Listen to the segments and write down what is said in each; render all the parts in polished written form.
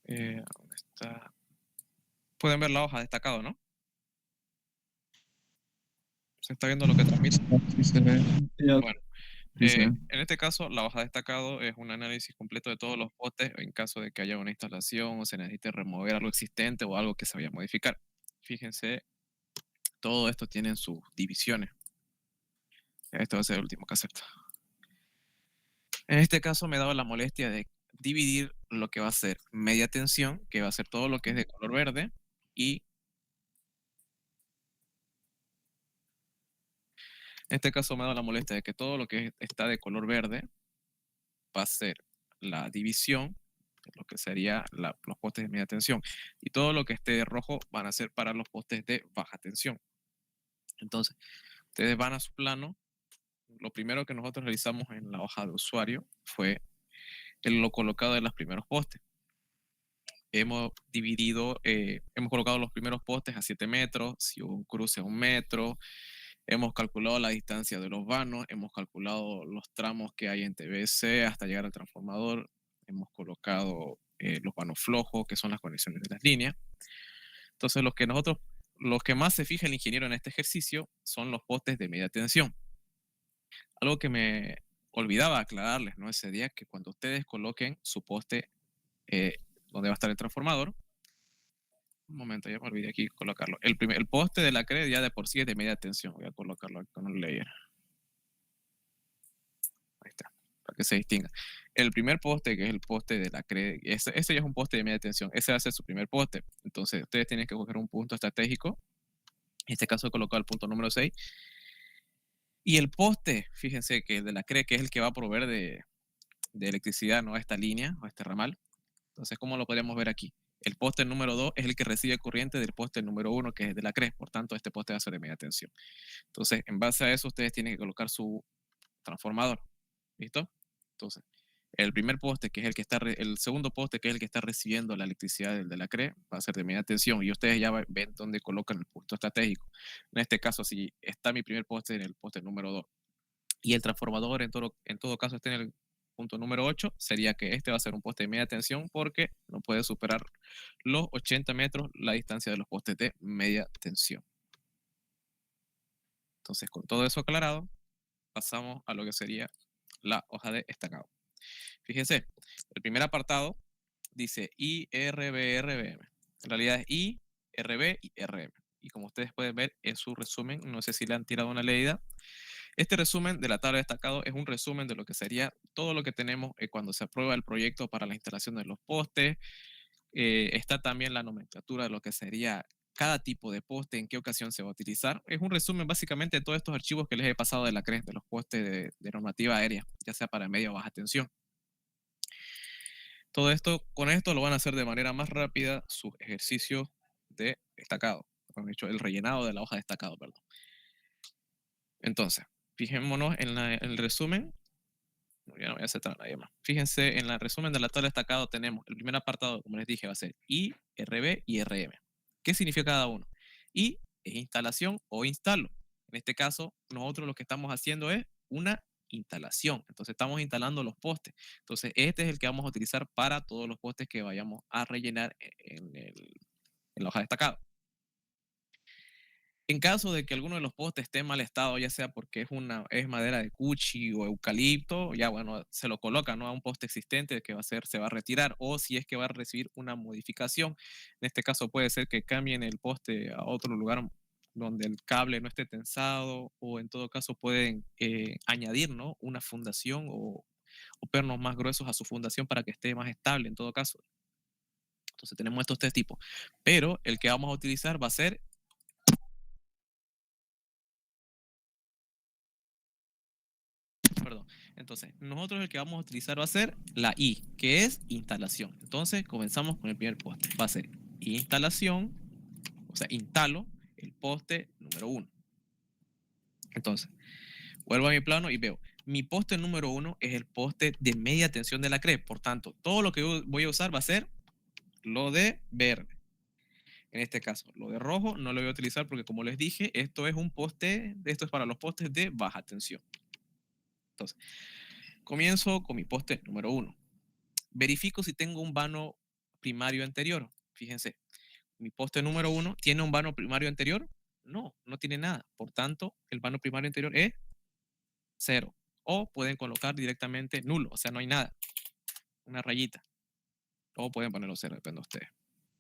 ¿Dónde está? Pueden ver la hoja destacado, ¿no? ¿Se está viendo lo que transmite? Sí se ve. Ya, Bueno, sí se ve. en este caso, la hoja destacado es un análisis completo de todos los postes en caso de que haya una instalación o se necesite remover algo existente o algo que se vaya a modificar. Fíjense, todo esto tiene sus divisiones. Esto va a ser el último cassette. En este caso me he dado la molestia de dividir lo que va a ser media tensión, que va a ser todo lo que es de color verde, y en este caso me he dado la molestia de que todo lo que está de color verde va a ser la división, lo que sería los postes de media tensión, y todo lo que esté de rojo van a ser para los postes de baja tensión. Entonces, ustedes van a su plano. Lo primero que nosotros realizamos en la hoja de usuario fue lo colocado de los primeros postes. Hemos dividido, hemos colocado los primeros postes a 7 metros, si hubo un cruce a 1 metro, hemos calculado la distancia de los vanos, hemos calculado los tramos que hay en TBC hasta llegar al transformador, hemos colocado los vanos flojos, que son las conexiones de las líneas. Entonces, los que más se fija el ingeniero en este ejercicio son los postes de media tensión. Algo que me olvidaba aclararles, ¿no? Ese día, que cuando ustedes coloquen su poste eh, donde va a estar el transformador, un momento, ya me olvidé aquí colocarlo. El poste de la CRE ya de por sí es de media tensión. Voy a colocarlo aquí con un layer. Ahí está, para que se distinga. El primer poste, que es el poste de la CRE, ese ya es un poste de media tensión. Ese va a ser su primer poste. Entonces, ustedes tienen que coger un punto estratégico. En este caso he colocado el punto número 6. Y el poste, fíjense que el de la CRE, que es el que va a proveer de electricidad, ¿no? A esta línea, a este ramal. Entonces, ¿cómo lo podemos ver aquí? El poste número 2 es el que recibe corriente del poste número 1, que es de la CRE. Por tanto, este poste va a ser de media tensión. Entonces, en base a eso, ustedes tienen que colocar su transformador. ¿Listo? Entonces, el primer poste, que es el que está, el segundo poste, que es el que está recibiendo la electricidad del de la CRE, va a ser de media tensión. Y ustedes ya ven dónde colocan el punto estratégico. En este caso, si está mi primer poste en el poste número 2 y el transformador en todo caso está en el punto número 8, sería que este va a ser un poste de media tensión porque no puede superar los 80 metros la distancia de los postes de media tensión. Entonces, con todo eso aclarado, pasamos a lo que sería la hoja de destacado. Fíjense, el primer apartado dice IRBRBM. En realidad es I, RB y RM. Y como ustedes pueden ver, es su resumen. No sé si le han tirado una leída. Este resumen de la tabla de destacado es un resumen de lo que sería todo lo que tenemos cuando se aprueba el proyecto para la instalación de los postes. Está también la nomenclatura de lo que sería cada tipo de poste, en qué ocasión se va a utilizar. Es un resumen básicamente de todos estos archivos que les he pasado de la CRE, de los postes de normativa aérea, ya sea para media o baja tensión. Todo esto, con esto lo van a hacer de manera más rápida sus ejercicios de destacado, mejor dicho, el rellenado de la hoja de destacado, perdón. Entonces, fijémonos en el resumen. No, ya no voy a aceptar a nadie más. Fíjense, en el resumen de la tabla destacado tenemos el primer apartado, como les dije, va a ser I, RB y RM. ¿Qué significa cada uno? I es instalación o instalo. En este caso, nosotros lo que estamos haciendo es una instalación. Entonces, estamos instalando los postes. Entonces, este es el que vamos a utilizar para todos los postes que vayamos a rellenar en la hoja destacada. En caso de que alguno de los postes esté en mal estado, ya sea porque es madera de cuchi o eucalipto, ya bueno, se lo coloca, ¿no? A un poste existente que se va a retirar, o si es que va a recibir una modificación. En este caso puede ser que cambien el poste a otro lugar donde el cable no esté tensado, o en todo caso pueden añadir, ¿no? Una fundación o pernos más gruesos a su fundación para que esté más estable en todo caso. Entonces tenemos estos tres tipos, pero el que vamos a utilizar va a ser, perdón. Entonces, nosotros el que vamos a utilizar va a ser la I, que es instalación. Entonces, comenzamos con el primer poste. Va a ser instalación, o sea, instalo el poste número 1. Entonces, vuelvo a mi plano y veo, mi poste número 1 es el poste de media tensión de la CRE. Por tanto, todo lo que voy a usar va a ser lo de verde. En este caso, lo de rojo no lo voy a utilizar porque, como les dije, esto es para los postes de baja tensión. Entonces, comienzo con mi poste número 1. Verifico si tengo un vano primario anterior. Fíjense, mi poste número 1 tiene un vano primario anterior. No, no tiene nada. Por tanto, el vano primario anterior es 0. O pueden colocar directamente nulo, o sea, no hay nada. Una rayita. O pueden ponerlo 0, depende de ustedes.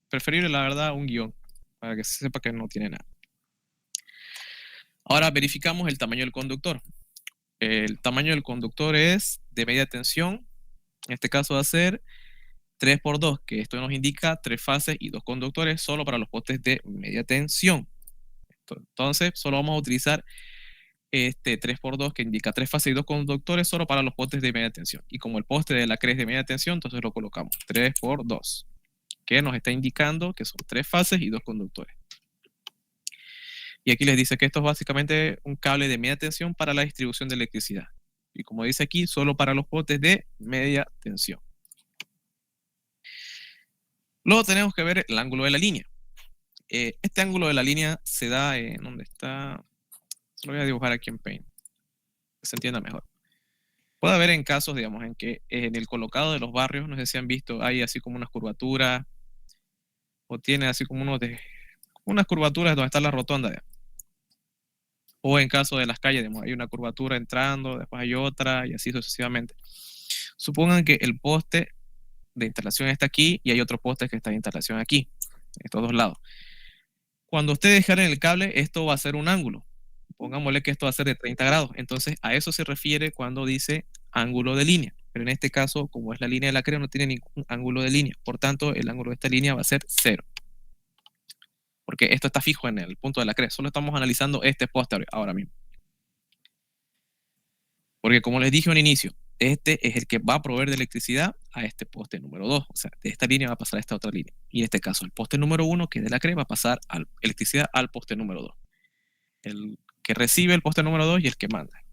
Preferible, la verdad, un guión, para que se sepa que no tiene nada. Ahora verificamos el tamaño del conductor. El tamaño del conductor es de media tensión. En este caso va a ser 3 por 2, que esto nos indica 3 fases y 2 conductores solo para los postes de media tensión. Entonces, solo vamos a utilizar 3 por 2, que indica 3 fases y 2 conductores solo para los postes de media tensión. Y como el poste de la CRE es de media tensión, entonces lo colocamos 3 por 2, que nos está indicando que son 3 fases y 2 conductores. Y aquí les dice que esto es básicamente un cable de media tensión para la distribución de electricidad. Y como dice aquí, solo para los postes de media tensión. Luego tenemos que ver el ángulo de la línea. Este ángulo de la línea se da en ¿dónde está? Lo voy a dibujar aquí en Paint, que se entienda mejor. Puede haber en casos, digamos, en que en el colocado de los barrios, no sé si han visto, hay así como unas curvaturas, o tiene así como unas curvaturas donde está la rotonda, digamos. O en caso de las calles, digamos, hay una curvatura entrando, después hay otra, y así sucesivamente. Supongan que el poste de instalación está aquí y hay otro poste que está de instalación aquí, en estos dos lados. Cuando ustedes jalen el cable, esto va a ser un ángulo. Pongámosle que esto va a ser de 30 grados. Entonces, a eso se refiere cuando dice ángulo de línea. Pero en este caso, como es la línea de la CRE, no tiene ningún ángulo de línea. Por tanto, el ángulo de esta línea va a ser 0. Porque esto está fijo en el punto de la CRE. Solo estamos analizando este poste ahora mismo. Porque como les dije al inicio, este es el que va a proveer de electricidad a este poste número 2. O sea, de esta línea va a pasar a esta otra línea. Y en este caso, el poste número 1, que es de la CRE, va a pasar electricidad al poste número 2. El que recibe el poste número 2 y el que manda.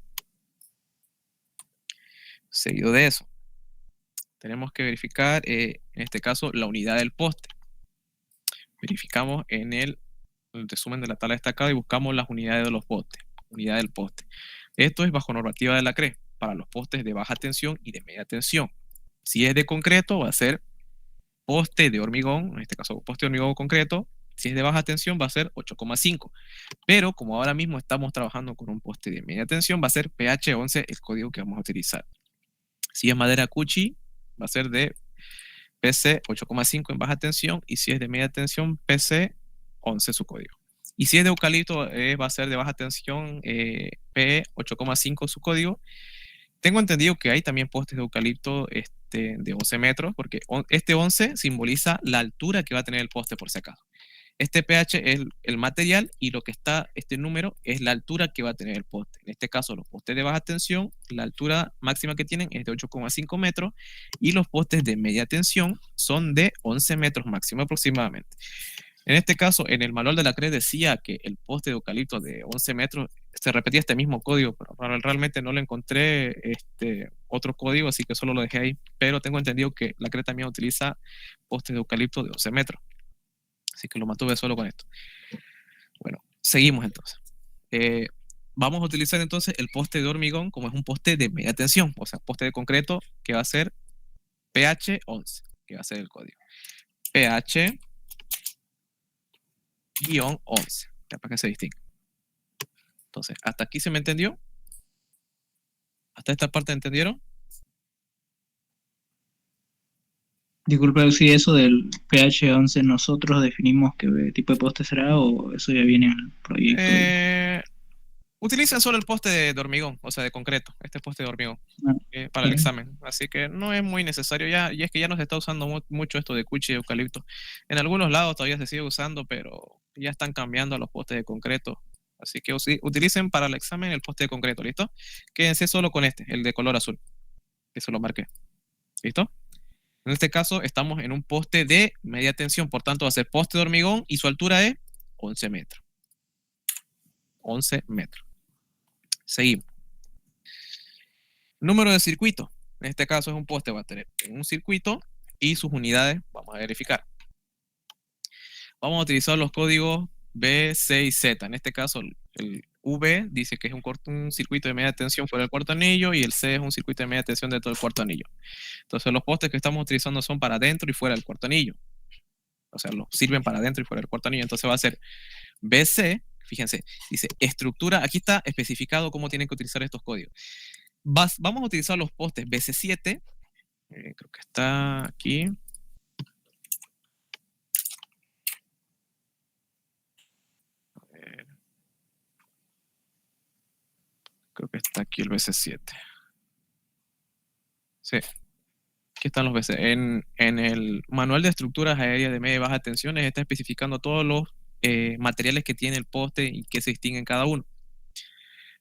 Seguido de eso, tenemos que verificar, en este caso, la unidad del poste. Verificamos en el resumen de la tabla destacada y buscamos las unidades de los postes. Unidad del poste. Esto es bajo normativa de la CRE para los postes de baja tensión y de media tensión. Si es de concreto, va a ser poste de hormigón, en este caso poste de hormigón concreto. Si es de baja tensión, va a ser 8,5. Pero como ahora mismo estamos trabajando con un poste de media tensión, va a ser PH11 el código que vamos a utilizar. Si es madera cuchi, va a ser de PC 8,5 en baja tensión, y si es de media tensión, PC 11 su código. Y si es de eucalipto, va a ser de baja tensión, P 8,5 su código. Tengo entendido que hay también postes de eucalipto de 11 metros, porque este 11 simboliza la altura que va a tener el poste por si acaso. Este pH es el material y lo que está, este número, es la altura que va a tener el poste. En este caso, los postes de baja tensión, la altura máxima que tienen es de 8,5 metros y los postes de media tensión son de 11 metros máximo aproximadamente. En este caso, en el manual de la CRE decía que el poste de eucalipto de 11 metros se repetía este mismo código, pero realmente no le encontré otro código, así que solo lo dejé ahí. Pero tengo entendido que la CRE también utiliza postes de eucalipto de 11 metros. Así que lo mantuve solo con esto. Bueno, seguimos entonces. Vamos a utilizar entonces el poste de hormigón como es un poste de media tensión, o sea, poste de concreto que va a ser PH11, que va a ser el código. PH-11, ya para que se distinga. Entonces, ¿hasta aquí se me entendió? ¿Hasta esta parte entendieron? Disculpa, si eso del PH11 nosotros definimos qué tipo de poste será o eso ya viene en el proyecto. Utilizan solo el poste de hormigón, o sea, de concreto, este poste de hormigón, para el Vale. examen. Así que no es muy necesario ya, y es que ya no se está usando mucho esto de cuchi y eucalipto. En algunos lados todavía se sigue usando, pero ya están cambiando a los postes de concreto. Así que utilicen para el examen el poste de concreto, ¿listo? Quédense solo con este, el de color azul, que se lo marqué. ¿Listo? En este caso estamos en un poste de media tensión, por tanto va a ser poste de hormigón y su altura es 11 metros. 11 metros. Seguimos. Número de circuito. En este caso es un poste, va a tener un circuito y sus unidades, vamos a verificar. Vamos a utilizar los códigos B, C y Z. En este caso, V dice que es un circuito de media tensión fuera del cuarto anillo, y el C es un circuito de media tensión dentro del cuarto anillo. Entonces los postes que estamos utilizando son para adentro y fuera del cuarto anillo. O sea, sirven para adentro y fuera del cuarto anillo. Entonces va a ser BC, fíjense, dice estructura, aquí está especificado cómo tienen que utilizar estos códigos. Vamos a utilizar los postes BC7, creo que está aquí. Creo que está aquí el BC7. Sí, aquí están los BC. En el manual de estructuras aéreas de media y baja tensiones está especificando todos los materiales que tiene el poste y que se distinguen cada uno.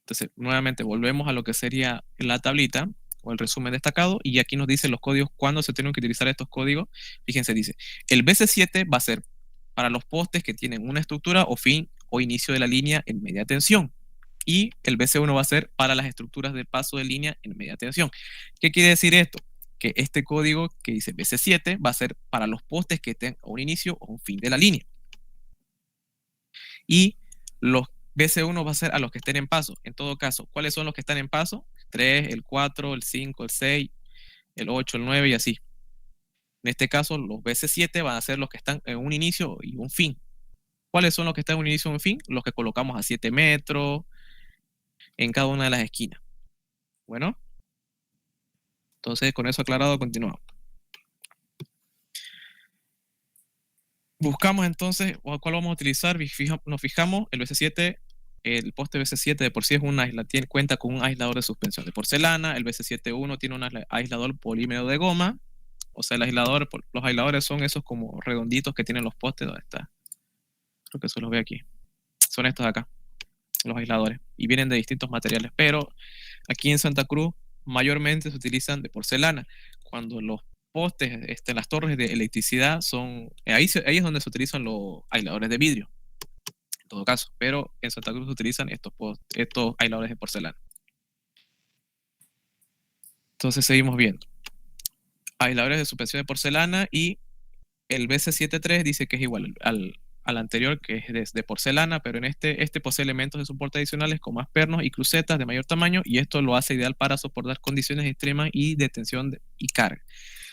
Entonces, nuevamente volvemos a lo que sería la tablita o el resumen destacado, y aquí nos dice los códigos, cuándo se tienen que utilizar estos códigos. Fíjense, dice, el BC7 va a ser para los postes que tienen una estructura o fin o inicio de la línea en media tensión, y el BC1 va a ser para las estructuras de paso de línea en media tensión. ¿Qué quiere decir esto? Que este código que dice BC7 va a ser para los postes que tengan un inicio o un fin de la línea. Y los BC1 va a ser a los que estén en paso. En todo caso, ¿cuáles son los que están en paso? 3, el 4, el 5, el 6, el 8, el 9 y así. En este caso, los BC7 van a ser los que están en un inicio y un fin. ¿Cuáles son los que están en un inicio y un fin? Los que colocamos a 7 metros en cada una de las esquinas. Bueno, entonces con eso aclarado, continuamos. Buscamos entonces cuál vamos a utilizar. Nos fijamos, el BC7, el poste BC7 de por sí es cuenta con un aislador de suspensión de porcelana. El BC7-1 tiene un aislador polímero de goma. O sea, los aisladores son esos como redonditos que tienen los postes. ¿Dónde está? Creo que eso los ve aquí. Son estos de acá, los aisladores. Y vienen de distintos materiales. Pero aquí en Santa Cruz mayormente se utilizan de porcelana. Cuando los postes, las torres de electricidad ahí es donde se utilizan los aisladores de vidrio, en todo caso, pero en Santa Cruz se utilizan estos aisladores de porcelana. Entonces seguimos viendo. Aisladores de suspensión de porcelana, y el BC73 dice que es igual al anterior, que es de porcelana, pero en este posee elementos de soporte adicionales con más pernos y crucetas de mayor tamaño, y esto lo hace ideal para soportar condiciones extremas y de tensión y carga.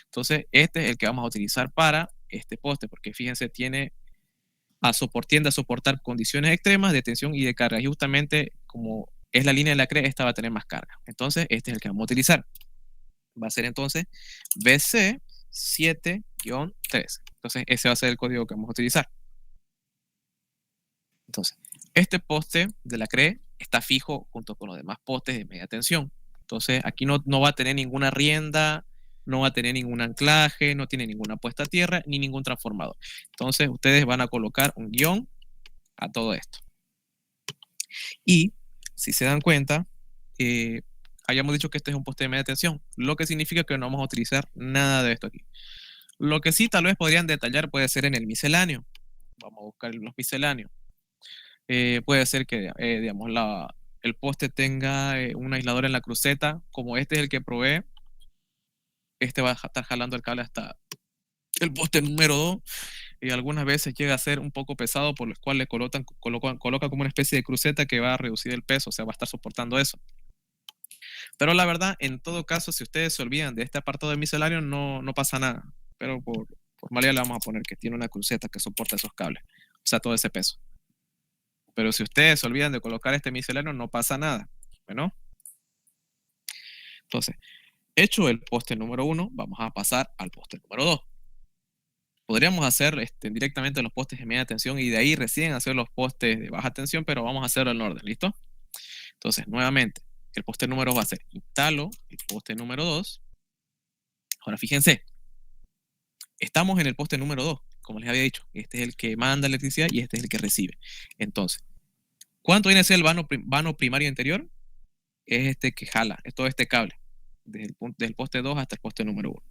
Entonces, este es el que vamos a utilizar para este poste, porque fíjense, tiende a soportar condiciones extremas de tensión y de carga. Y justamente como es la línea de la CRE, esta va a tener más carga. Entonces, este es el que vamos a utilizar. Va a ser entonces BC7-3. Entonces, ese va a ser el código que vamos a utilizar. Entonces, este poste de la CRE está fijo junto con los demás postes de media tensión. Entonces, aquí no va a tener ninguna rienda, no va a tener ningún anclaje, no tiene ninguna puesta a tierra, ni ningún transformador. Entonces, ustedes van a colocar un guión a todo esto. Y, si se dan cuenta, hayamos dicho que este es un poste de media tensión, lo que significa que no vamos a utilizar nada de esto aquí. Lo que sí tal vez podrían detallar puede ser en el misceláneo. Vamos a buscar los misceláneos. Puede ser que, digamos, el poste tenga un aislador en la cruceta, como este es el que provee. Este va a estar jalando el cable hasta el poste número 2, y algunas veces llega a ser un poco pesado, por lo cual le colocan como una especie de cruceta que va a reducir el peso, o sea, va a estar soportando eso. Pero la verdad, en todo caso, si ustedes se olvidan de este apartado de misceláneo, no pasa nada. Pero por malía le vamos a poner que tiene una cruceta que soporta esos cables, o sea, todo ese peso. Pero si ustedes se olvidan de colocar este misceláneo, no pasa nada. Bueno, entonces, hecho el poste número 1, vamos a pasar al poste número 2. Podríamos hacer directamente los postes de media tensión y de ahí recién hacer los postes de baja tensión, pero vamos a hacerlo en orden, ¿listo? Entonces, nuevamente, el poste número 2 va a ser instalo el poste número 2. Ahora fíjense, estamos en el poste número 2, como les había dicho. Este es el que manda electricidad y este es el que recibe. Entonces, ¿cuánto viene a ser el vano primario interior? Es este que jala, es todo este cable, desde el poste 2 hasta el poste número 1.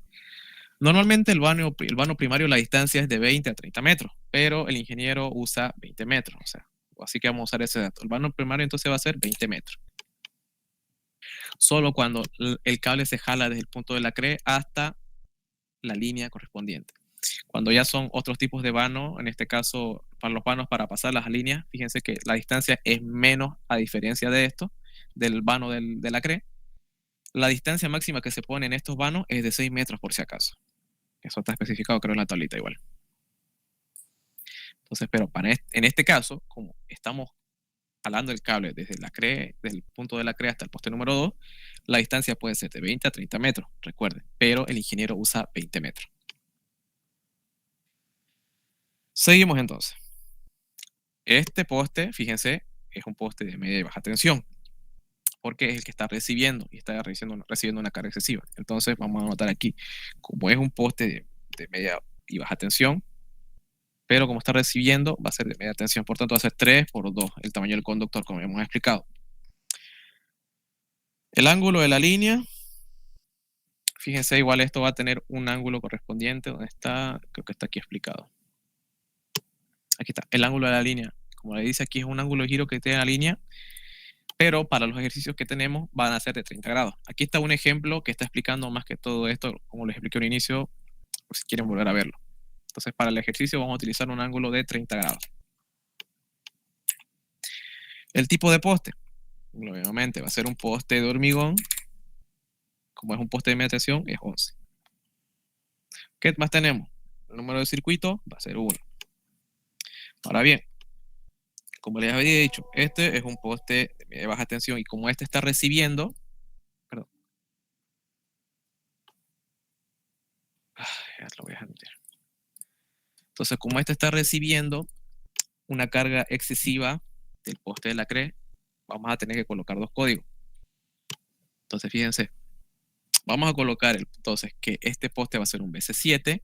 Normalmente el vano primario, la distancia es de 20 a 30 metros, pero el ingeniero usa 20 metros, o sea, así que vamos a usar ese dato. El vano primario entonces va a ser 20 metros. Solo cuando el cable se jala desde el punto de la CRE hasta la línea correspondiente. Cuando ya son otros tipos de vano, en este caso para los vanos para pasar las líneas, fíjense que la distancia es menos a diferencia de esto, del vano de la CRE. La distancia máxima que se pone en estos vanos es de 6 metros por si acaso. Eso está especificado creo en la tablita igual. Entonces, pero en este caso, como estamos jalando el cable desde el punto de la CRE hasta el poste número 2, la distancia puede ser de 20 a 30 metros, recuerden, pero el ingeniero usa 20 metros. Seguimos entonces. Este poste, fíjense, es un poste de media y baja tensión, porque es el que está recibiendo y está recibiendo una carga excesiva. Entonces vamos a anotar aquí, como es un poste de media y baja tensión, pero como está recibiendo, va a ser de media tensión. Por tanto, va a ser 3 por 2, el tamaño del conductor, como hemos explicado. El ángulo de la línea, fíjense, igual esto va a tener un ángulo correspondiente, donde está, creo que está aquí explicado. Aquí está, el ángulo de la línea. Como le dice aquí, es un ángulo de giro que tiene la línea, pero para los ejercicios que tenemos van a ser de 30 grados. Aquí está un ejemplo que está explicando más que todo esto, como les expliqué al inicio, por si quieren volver a verlo. Entonces, para el ejercicio vamos a utilizar un ángulo de 30 grados. El tipo de poste, obviamente va a ser un poste de hormigón. Como es un poste de media tensión, es 11. ¿Qué más tenemos? El número de circuito va a ser 1. Ahora bien, como les había dicho, este es un poste de media baja tensión y como este está recibiendo, perdón, ya lo voy a dejar. Entonces, como este está recibiendo una carga excesiva del poste de la CRE, vamos a tener que colocar 2 códigos. Entonces, fíjense, vamos a colocar entonces que este poste va a ser un BC7,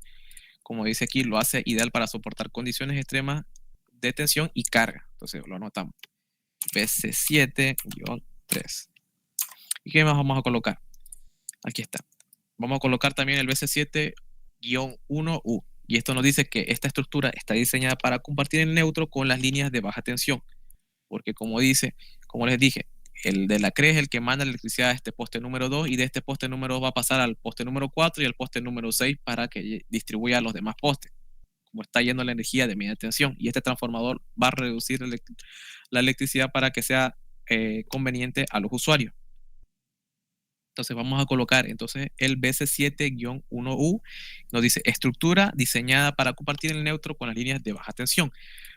como dice aquí, lo hace ideal para soportar condiciones extremas de tensión y carga. Entonces, lo anotamos. BC7-3. ¿Y qué más vamos a colocar? Aquí está. Vamos a colocar también el BC7-1U. Y esto nos dice que esta estructura está diseñada para compartir el neutro con las líneas de baja tensión. Porque como les dije, el de la CRE es el que manda la electricidad a este poste número 2 y de este poste número 2 va a pasar al poste número 4 y al poste número 6 para que distribuya a los demás postes. Como está yendo la energía de media tensión. Y este transformador va a reducir la electricidad para que sea conveniente a los usuarios. Entonces vamos a colocar entonces el BC7-1U, nos dice estructura diseñada para compartir el neutro con las líneas de baja tensión.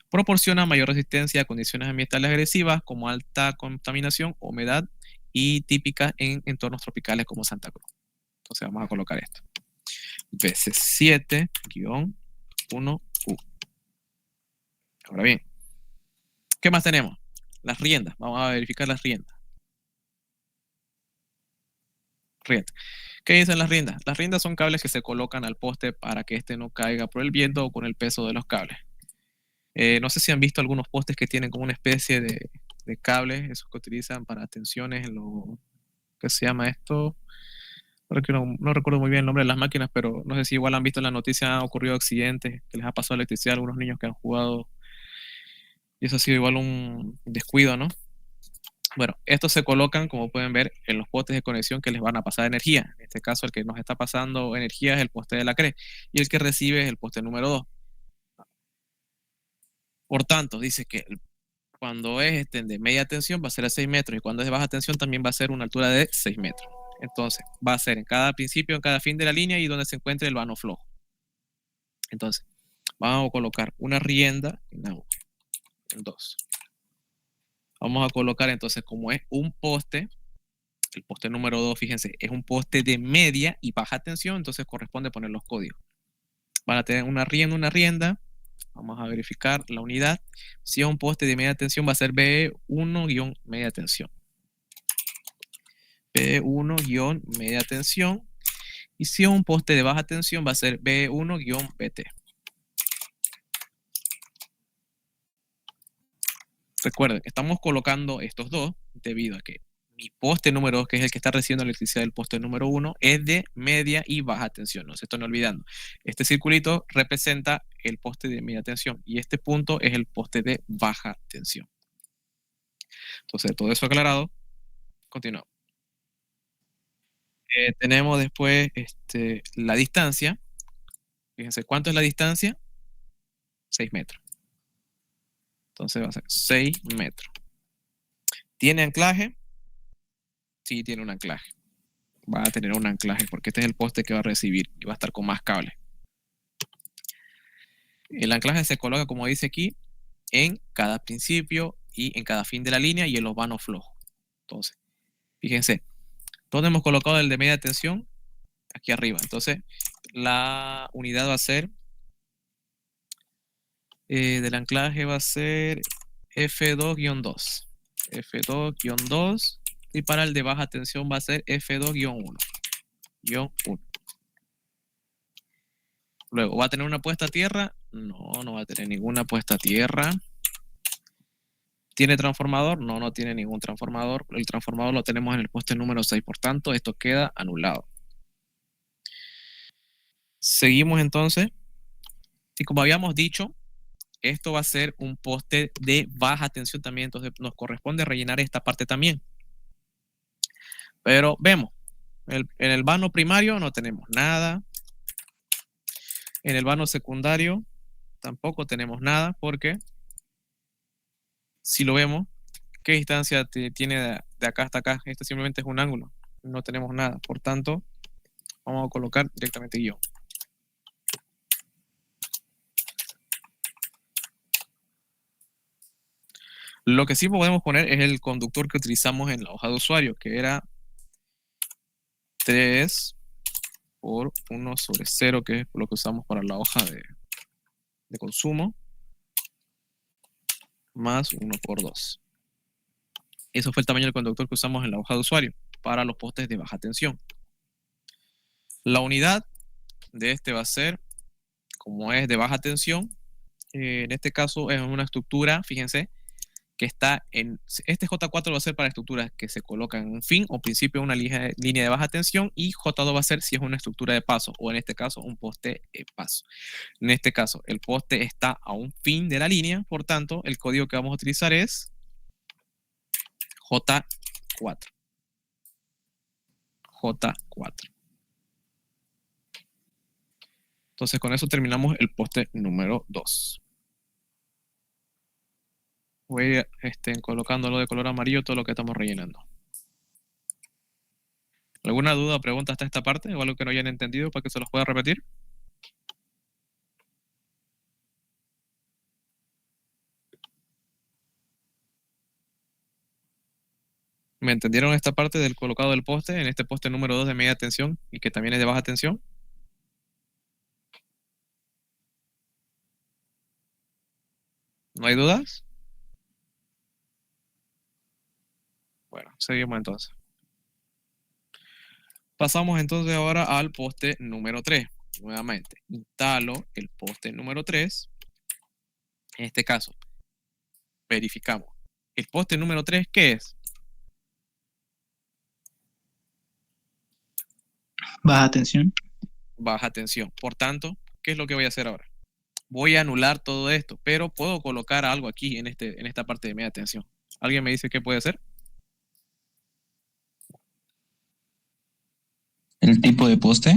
Proporciona mayor resistencia a condiciones ambientales agresivas como alta contaminación, humedad y típicas en entornos tropicales como Santa Cruz. Entonces vamos a colocar esto. BC7-1U. Ahora bien, ¿qué más tenemos? Las riendas. Vamos a verificar las riendas. ¿Qué dicen las riendas? Las riendas son cables que se colocan al poste para que este no caiga por el viento o con el peso de los cables. No sé si han visto algunos postes que tienen como una especie de cables, esos que utilizan para tensiones en lo que se llama esto. No recuerdo muy bien el nombre de las máquinas, pero no sé si igual han visto en la noticia, han ocurrido accidentes que les ha pasado electricidad a algunos niños que han jugado y eso ha sido igual un descuido, ¿no? Bueno, estos se colocan, como pueden ver, en los postes de conexión que les van a pasar energía. En este caso, el que nos está pasando energía es el poste de la CRE y el que recibe es el poste número 2. Por tanto, dice que cuando es de media tensión va a ser a 6 metros y cuando es de baja tensión también va a ser una altura de 6 metros. Entonces, va a ser en cada principio, en cada fin de la línea y donde se encuentre el vano flojo. Entonces, vamos a colocar una rienda en 2. Vamos a colocar entonces, como es un poste, el poste número 2, fíjense, es un poste de media y baja tensión, entonces corresponde poner los códigos. Van a tener una rienda. Vamos a verificar la unidad. Si es un poste de media tensión, va a ser B1-media tensión. B1-media tensión. Y si es un poste de baja tensión, va a ser B1-BT. Recuerden, estamos colocando estos dos debido a que mi poste número 2, que es el que está recibiendo la electricidad del poste número 1, es de media y baja tensión. No se estén olvidando. Este circulito representa el poste de media tensión y este punto es el poste de baja tensión. Entonces, todo eso aclarado, continuamos. Tenemos después la distancia. Fíjense, ¿cuánto es la distancia? 6 metros. Entonces va a ser 6 metros. ¿Tiene anclaje? Sí, tiene un anclaje. Va a tener un anclaje porque este es el poste que va a recibir y va a estar con más cable. El anclaje se coloca, como dice aquí, en cada principio y en cada fin de la línea y en los vanos flojos. Entonces, fíjense, ¿dónde hemos colocado el de media tensión? Aquí arriba. Entonces, la unidad va a ser, del anclaje va a ser F2-2. F2-2. Y para el de baja tensión va a ser F2-1. Luego, ¿va a tener una puesta a tierra? No, no va a tener ninguna puesta a tierra. ¿Tiene transformador? No, no tiene ningún transformador. El transformador lo tenemos en el poste número 6. Por tanto, esto queda anulado. Seguimos entonces. Y como habíamos dicho, esto va a ser un poste de baja tensión también. Entonces, nos corresponde rellenar esta parte también. Pero vemos, en el vano primario no tenemos nada. En el vano secundario tampoco tenemos nada porque si lo vemos, ¿qué distancia tiene de acá hasta acá? Este simplemente es un ángulo. No tenemos nada. Por tanto, vamos a colocar directamente guión. Lo que sí podemos poner es el conductor que utilizamos en la hoja de usuario, que era 3 por 1 sobre 0, que es lo que usamos para la hoja de consumo, más 1 por 2. Eso fue el tamaño del conductor que usamos en la hoja de usuario para los postes de baja tensión. La unidad de este va a ser, como es de baja tensión, en este caso es una estructura, fíjense, que está en, este J4 va a ser para estructuras que se colocan en un fin o principio de una línea de baja tensión, y J2 va a ser si es una estructura de paso, o en este caso un poste de paso. En este caso el poste está a un fin de la línea, por tanto el código que vamos a utilizar es J4. J4. Entonces con eso terminamos el poste número 2. Voy a colocándolo de color amarillo todo lo que estamos rellenando. ¿Alguna duda o pregunta hasta esta parte? ¿O algo que no hayan entendido para que se los pueda repetir? ¿Me entendieron esta parte del colocado del poste en este poste número 2 de media tensión y que también es de baja tensión? ¿No hay dudas? Bueno, seguimos entonces. Pasamos entonces ahora al poste número 3. Nuevamente, instalo el poste número 3. En este caso, verificamos. ¿El poste número 3 qué es? Baja tensión. Baja tensión. Por tanto, ¿qué es lo que voy a hacer ahora? Voy a anular todo esto, pero puedo colocar algo aquí en esta parte de media tensión. ¿Alguien me dice qué puede ser? ¿El tipo de poste?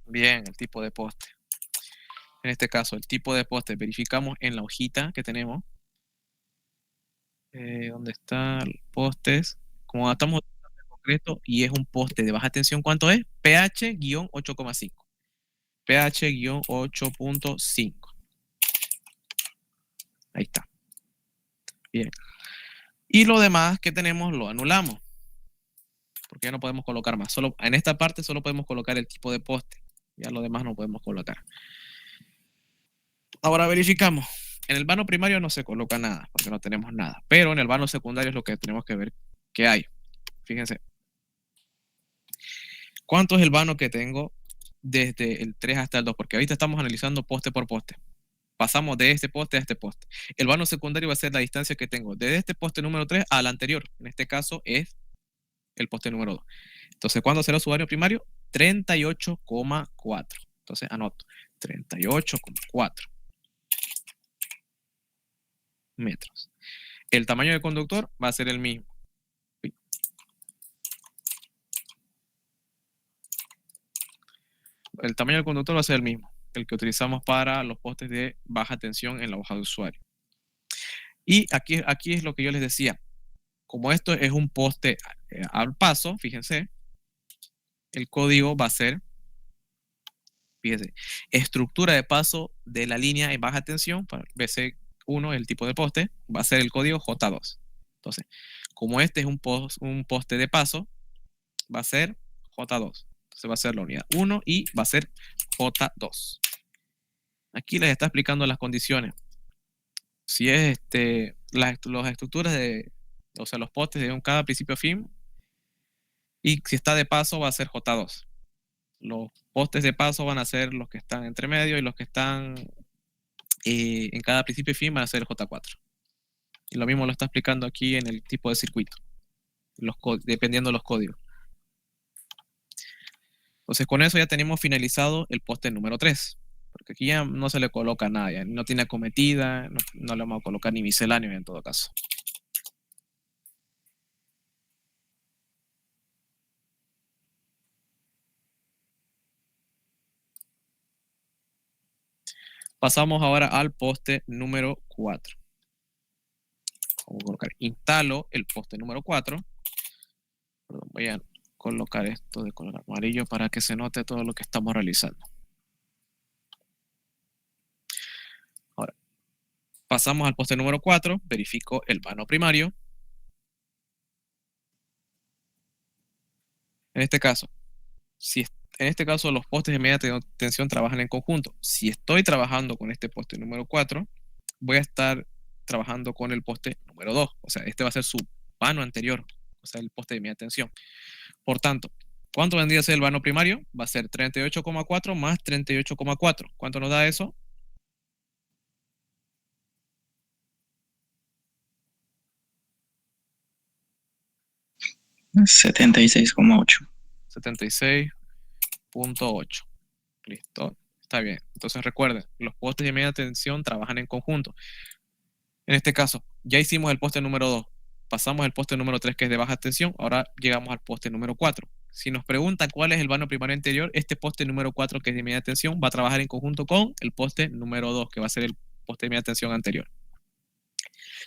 Bien, el tipo de poste. En este caso, el tipo de poste, verificamos en la hojita que tenemos. ¿Dónde están los postes? Como estamos en concreto y es un poste de baja tensión, ¿cuánto es? pH-8,5. pH-8.5. Ahí está. Bien. Y lo demás que tenemos lo anulamos. Porque ya no podemos colocar más. Solo, en esta parte solo podemos colocar el tipo de poste. Ya lo demás no podemos colocar. Ahora verificamos. En el vano primario no se coloca nada, porque no tenemos nada. Pero en el vano secundario es lo que tenemos que ver qué hay. Fíjense. ¿Cuánto es el vano que tengo desde el 3 hasta el 2? Porque ahorita estamos analizando poste por poste. Pasamos de este poste a este poste. El vano secundario va a ser la distancia que tengo desde este poste número 3 al anterior. En este caso es el poste número 2. Entonces, ¿cuándo será su vano primario? 38,4. Entonces, anoto. 38,4 metros. El tamaño del conductor va a ser el mismo. El tamaño del conductor va a ser el mismo, el que utilizamos para los postes de baja tensión en la hoja de usuario. Y aquí es lo que yo les decía. Como esto es un poste al paso, fíjense, el código va a ser, fíjense, estructura de paso de la línea en baja tensión, para BC1, el tipo de poste, va a ser el código J2. Entonces, como este es un poste de paso, va a ser J2. Entonces va a ser la unidad 1 y va a ser J2. Aquí les está explicando las condiciones. Si es las estructuras o sea, los postes de cada principio a fin, y si está de paso va a ser J2. Los postes de paso van a ser los que están entre medio y los que están en cada principio y fin van a ser J4. Y lo mismo lo está explicando aquí en el tipo de circuito, dependiendo de los códigos. Entonces con eso ya tenemos finalizado el poste número 3. Porque aquí ya no se le coloca nada, ya no tiene acometida, no le vamos a colocar ni misceláneo en todo caso. Pasamos ahora al poste número 4. Vamos a colocar, instalo el poste número 4. Perdón, voy a colocar esto de color amarillo para que se note todo lo que estamos realizando. Ahora, pasamos al poste número 4, verifico el vano primario. En este caso, en este caso los postes de media tensión trabajan en conjunto. Si estoy trabajando con este poste número 4, voy a estar trabajando con el poste número 2. O sea, este va a ser su vano anterior, o sea, el poste de media tensión. Por tanto, ¿cuánto vendría a ser el vano primario? Va a ser 38,4 más 38,4. ¿Cuánto nos da eso? 76,8. 76,8. Listo. Está bien. Entonces recuerden, los postes de media tensión trabajan en conjunto. En este caso, ya hicimos el poste número 2. Pasamos al poste número 3, que es de baja tensión. Ahora llegamos al poste número 4. Si nos preguntan cuál es el vano primario anterior, este poste número 4, que es de media tensión, va a trabajar en conjunto con el poste número 2, que va a ser el poste de media tensión anterior.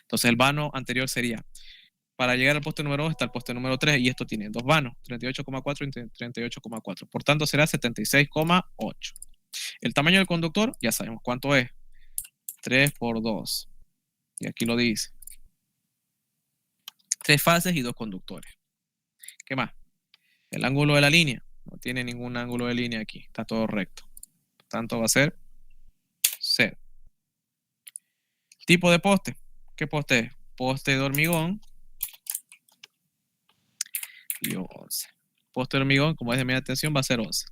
Entonces el vano anterior sería, para llegar al poste número 2 está el poste número 3, y esto tiene dos vanos, 38,4 y 38,4. Por tanto será 76,8. El tamaño del conductor, ya sabemos cuánto es. 3 por 2. Y aquí lo dice. 3 fases y 2 conductores. ¿Qué más? El ángulo de la línea. No tiene ningún ángulo de línea aquí. Está todo recto. Por tanto va a ser 0. Tipo de poste. ¿Qué poste es? Poste de hormigón y 11. Poste de hormigón, como es de media tensión, va a ser 11.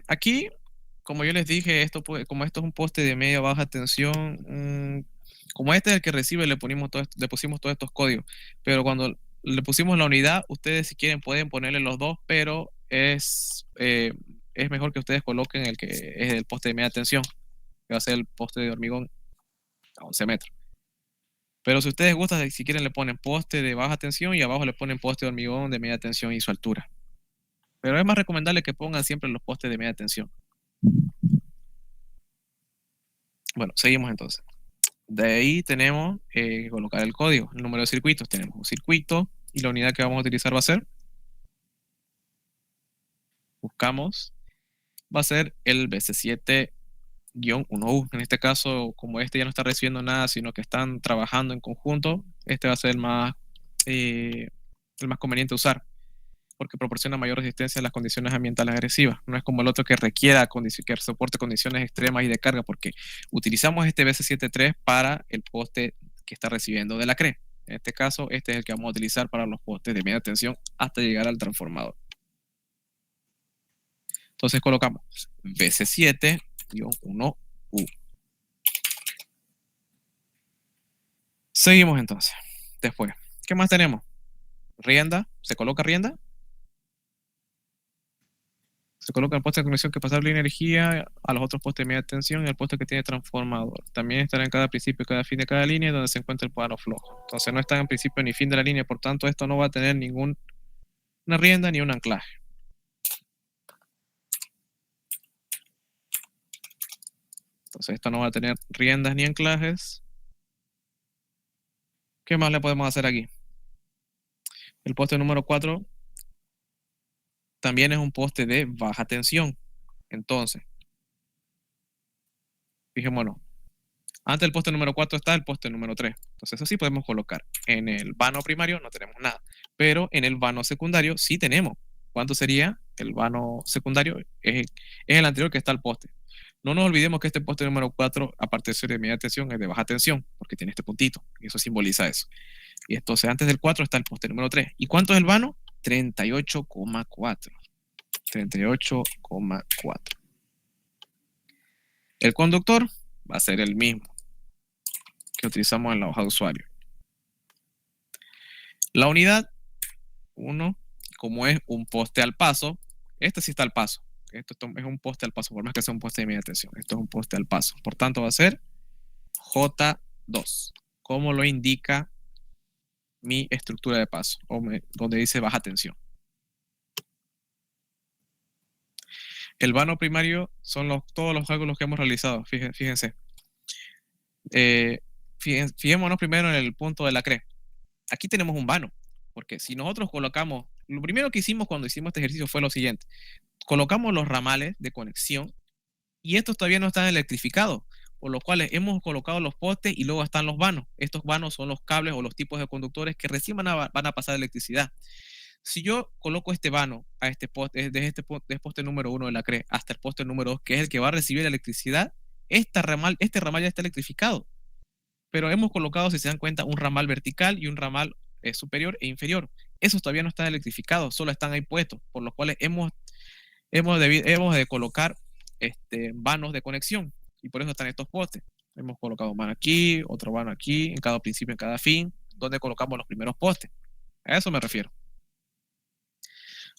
Aquí, como yo les dije, como esto es un poste de media baja tensión, como este es el que recibe, le pusimos todos estos códigos. Pero cuando le pusimos la unidad, ustedes si quieren pueden ponerle los dos, pero es mejor que ustedes coloquen el que es el poste de media tensión, que va a ser el poste de hormigón a 11 metros. Pero si ustedes gustan, si quieren le ponen poste de baja tensión y abajo le ponen poste de hormigón de media tensión y su altura. Pero es más recomendable que pongan siempre los postes de media tensión. Bueno, seguimos entonces. De ahí tenemos que colocar el código, el número de circuitos. Tenemos un circuito y la unidad que vamos a utilizar va a ser, buscamos, va a ser el BC7-1U. En este caso, como este ya no está recibiendo nada, sino que están trabajando en conjunto, este va a ser el más conveniente usar, porque proporciona mayor resistencia a las condiciones ambientales agresivas. No es como el otro que que soporte condiciones extremas y de carga, porque utilizamos este BC73 para el poste que está recibiendo de la CRE. En este caso, este es el que vamos a utilizar para los postes de media tensión hasta llegar al transformador. Entonces colocamos BC7-1U. Seguimos entonces. Después, ¿qué más tenemos? Rienda, ¿se coloca rienda? Se coloca el poste de conexión que pasarle energía a los otros postes de media tensión y al poste que tiene transformador. También estará en cada principio y cada fin de cada línea donde se encuentra el plano flojo. Entonces no está en principio ni fin de la línea, por tanto esto no va a tener ninguna rienda ni un anclaje. Entonces esto no va a tener riendas ni anclajes. ¿Qué más le podemos hacer aquí? El poste número 4 también es un poste de baja tensión. Entonces, fijémonos, antes del poste número 4 está el poste número 3. Entonces eso sí podemos colocar. En el vano primario no tenemos nada, pero en el vano secundario sí tenemos. ¿Cuánto sería? El vano secundario es el anterior que está al poste. No nos olvidemos que este poste número 4, aparte de ser de media tensión, es de baja tensión, porque tiene este puntito, y eso simboliza eso. Y entonces antes del 4 está el poste número 3. ¿Y cuánto es el vano? 38,4. 38,4. El conductor va a ser el mismo que utilizamos en la hoja de usuario. La unidad, 1, como es un poste al paso, este sí está al paso. Esto es un poste al paso, por más que sea un poste de media tensión. Esto es un poste al paso. Por tanto, va a ser J2, como lo indica mi estructura de paso, donde dice baja tensión. El vano primario son todos los cálculos que hemos realizado. Fíjense. Fijémonos primero en el punto de la CRE. Aquí tenemos un vano, porque si nosotros colocamos, lo primero que hicimos cuando hicimos este ejercicio fue lo siguiente. Colocamos los ramales de conexión y estos todavía no están electrificados, por lo cual hemos colocado los postes y luego están los vanos. Estos vanos son los cables o los tipos de conductores que recién van a pasar electricidad. Si yo coloco este vano a este poste, desde este poste número 1 de la CRE hasta el poste número 2, que es el que va a recibir la electricidad, este ramal ya está electrificado. Pero hemos colocado, si se dan cuenta, un ramal vertical y un ramal superior e inferior. Esos todavía no están electrificados, solo están ahí puestos, por lo cual hemos de colocar vanos de conexión, y por eso están estos postes. Hemos colocado un vano aquí, otro vano aquí, en cada principio, en cada fin, donde colocamos los primeros postes. A eso me refiero.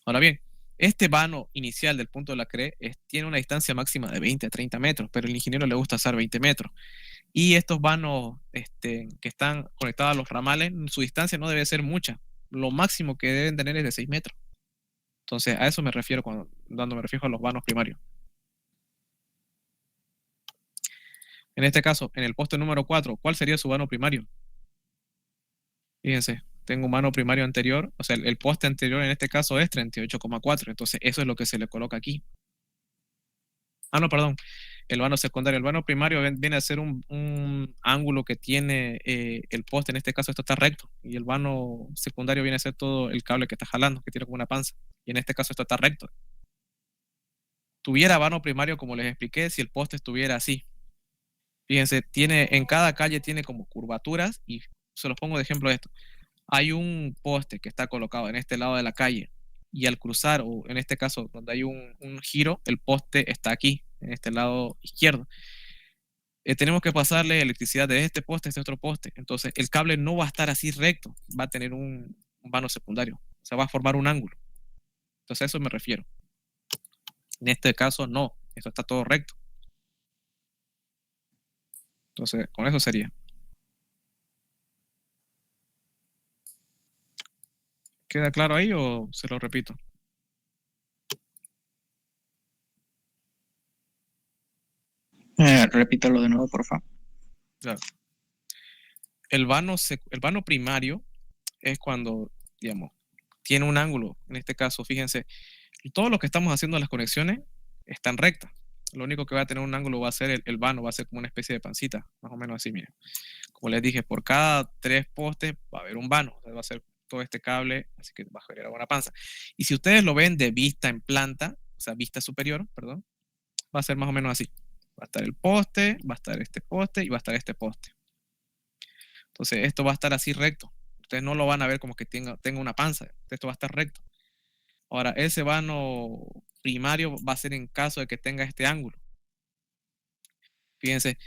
Ahora bien, este vano inicial del punto de la CRE tiene una distancia máxima de 20 a 30 metros, pero al ingeniero le gusta usar 20 metros. Y estos vanos que están conectados a los ramales, su distancia no debe ser mucha. Lo máximo que deben tener es de 6 metros. Entonces, a eso me refiero cuando me refiero a los vanos primarios. En este caso, en el poste número 4, ¿cuál sería su vano primario? Fíjense, tengo un vano primario anterior, o sea, el poste anterior en este caso es 38,4, entonces eso es lo que se le coloca aquí. Ah, no, perdón, el vano secundario. El vano primario viene a ser un ángulo que tiene el poste, en este caso esto está recto, y el vano secundario viene a ser todo el cable que está jalando, que tiene como una panza, y en este caso esto está recto. Tuviera vano primario, como les expliqué, si el poste estuviera así. Fíjense, en cada calle tiene como curvaturas, y se los pongo de ejemplo esto. Hay un poste que está colocado en este lado de la calle, y al cruzar, o en este caso donde hay un giro, el poste está aquí, en este lado izquierdo. Tenemos que pasarle electricidad de este poste a este otro poste. Entonces el cable no va a estar así recto, va a tener un vano secundario, o sea, va a formar un ángulo. Entonces a eso me refiero. En este caso no, esto está todo recto. Entonces con eso sería. ¿Queda claro ahí o se lo repito? Repítalo de nuevo, por favor. Claro. El vano primario es cuando, digamos, tiene un ángulo. En este caso, fíjense, todo lo que estamos haciendo las conexiones están rectas. Lo único que va a tener un ángulo va a ser el vano, va a ser como una especie de pancita, más o menos así, miren. Como les dije, por cada 3 postes va a haber un vano, o sea, va a ser todo este cable, así que va a generar una panza. Y si ustedes lo ven de vista en planta, o sea, vista superior, perdón, va a ser más o menos así. Va a estar el poste, va a estar este poste y va a estar este poste. Entonces, esto va a estar así recto. Ustedes no lo van a ver como que tenga una panza. Esto va a estar recto. Ahora, ese vano primario va a ser en caso de que tenga este ángulo. Fíjense,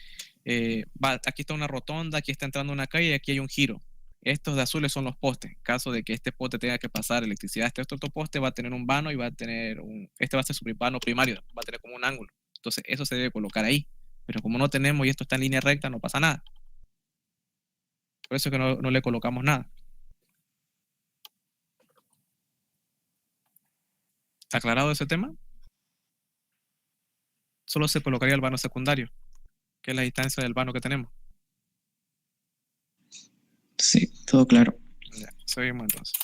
aquí está una rotonda, aquí está entrando una calle y aquí hay un giro. Estos de azules son los postes. En caso de que este poste tenga que pasar electricidad, este otro poste va a tener un vano y va a tener este va a ser su vano primario, va a tener como un ángulo. Entonces, eso se debe colocar ahí. Pero como no tenemos y esto está en línea recta, no pasa nada. Por eso es que no le colocamos nada. ¿Aclarado ese tema? Solo se colocaría el vano secundario. que es la distancia del vano que tenemos. Sí, todo claro. Ya, seguimos entonces.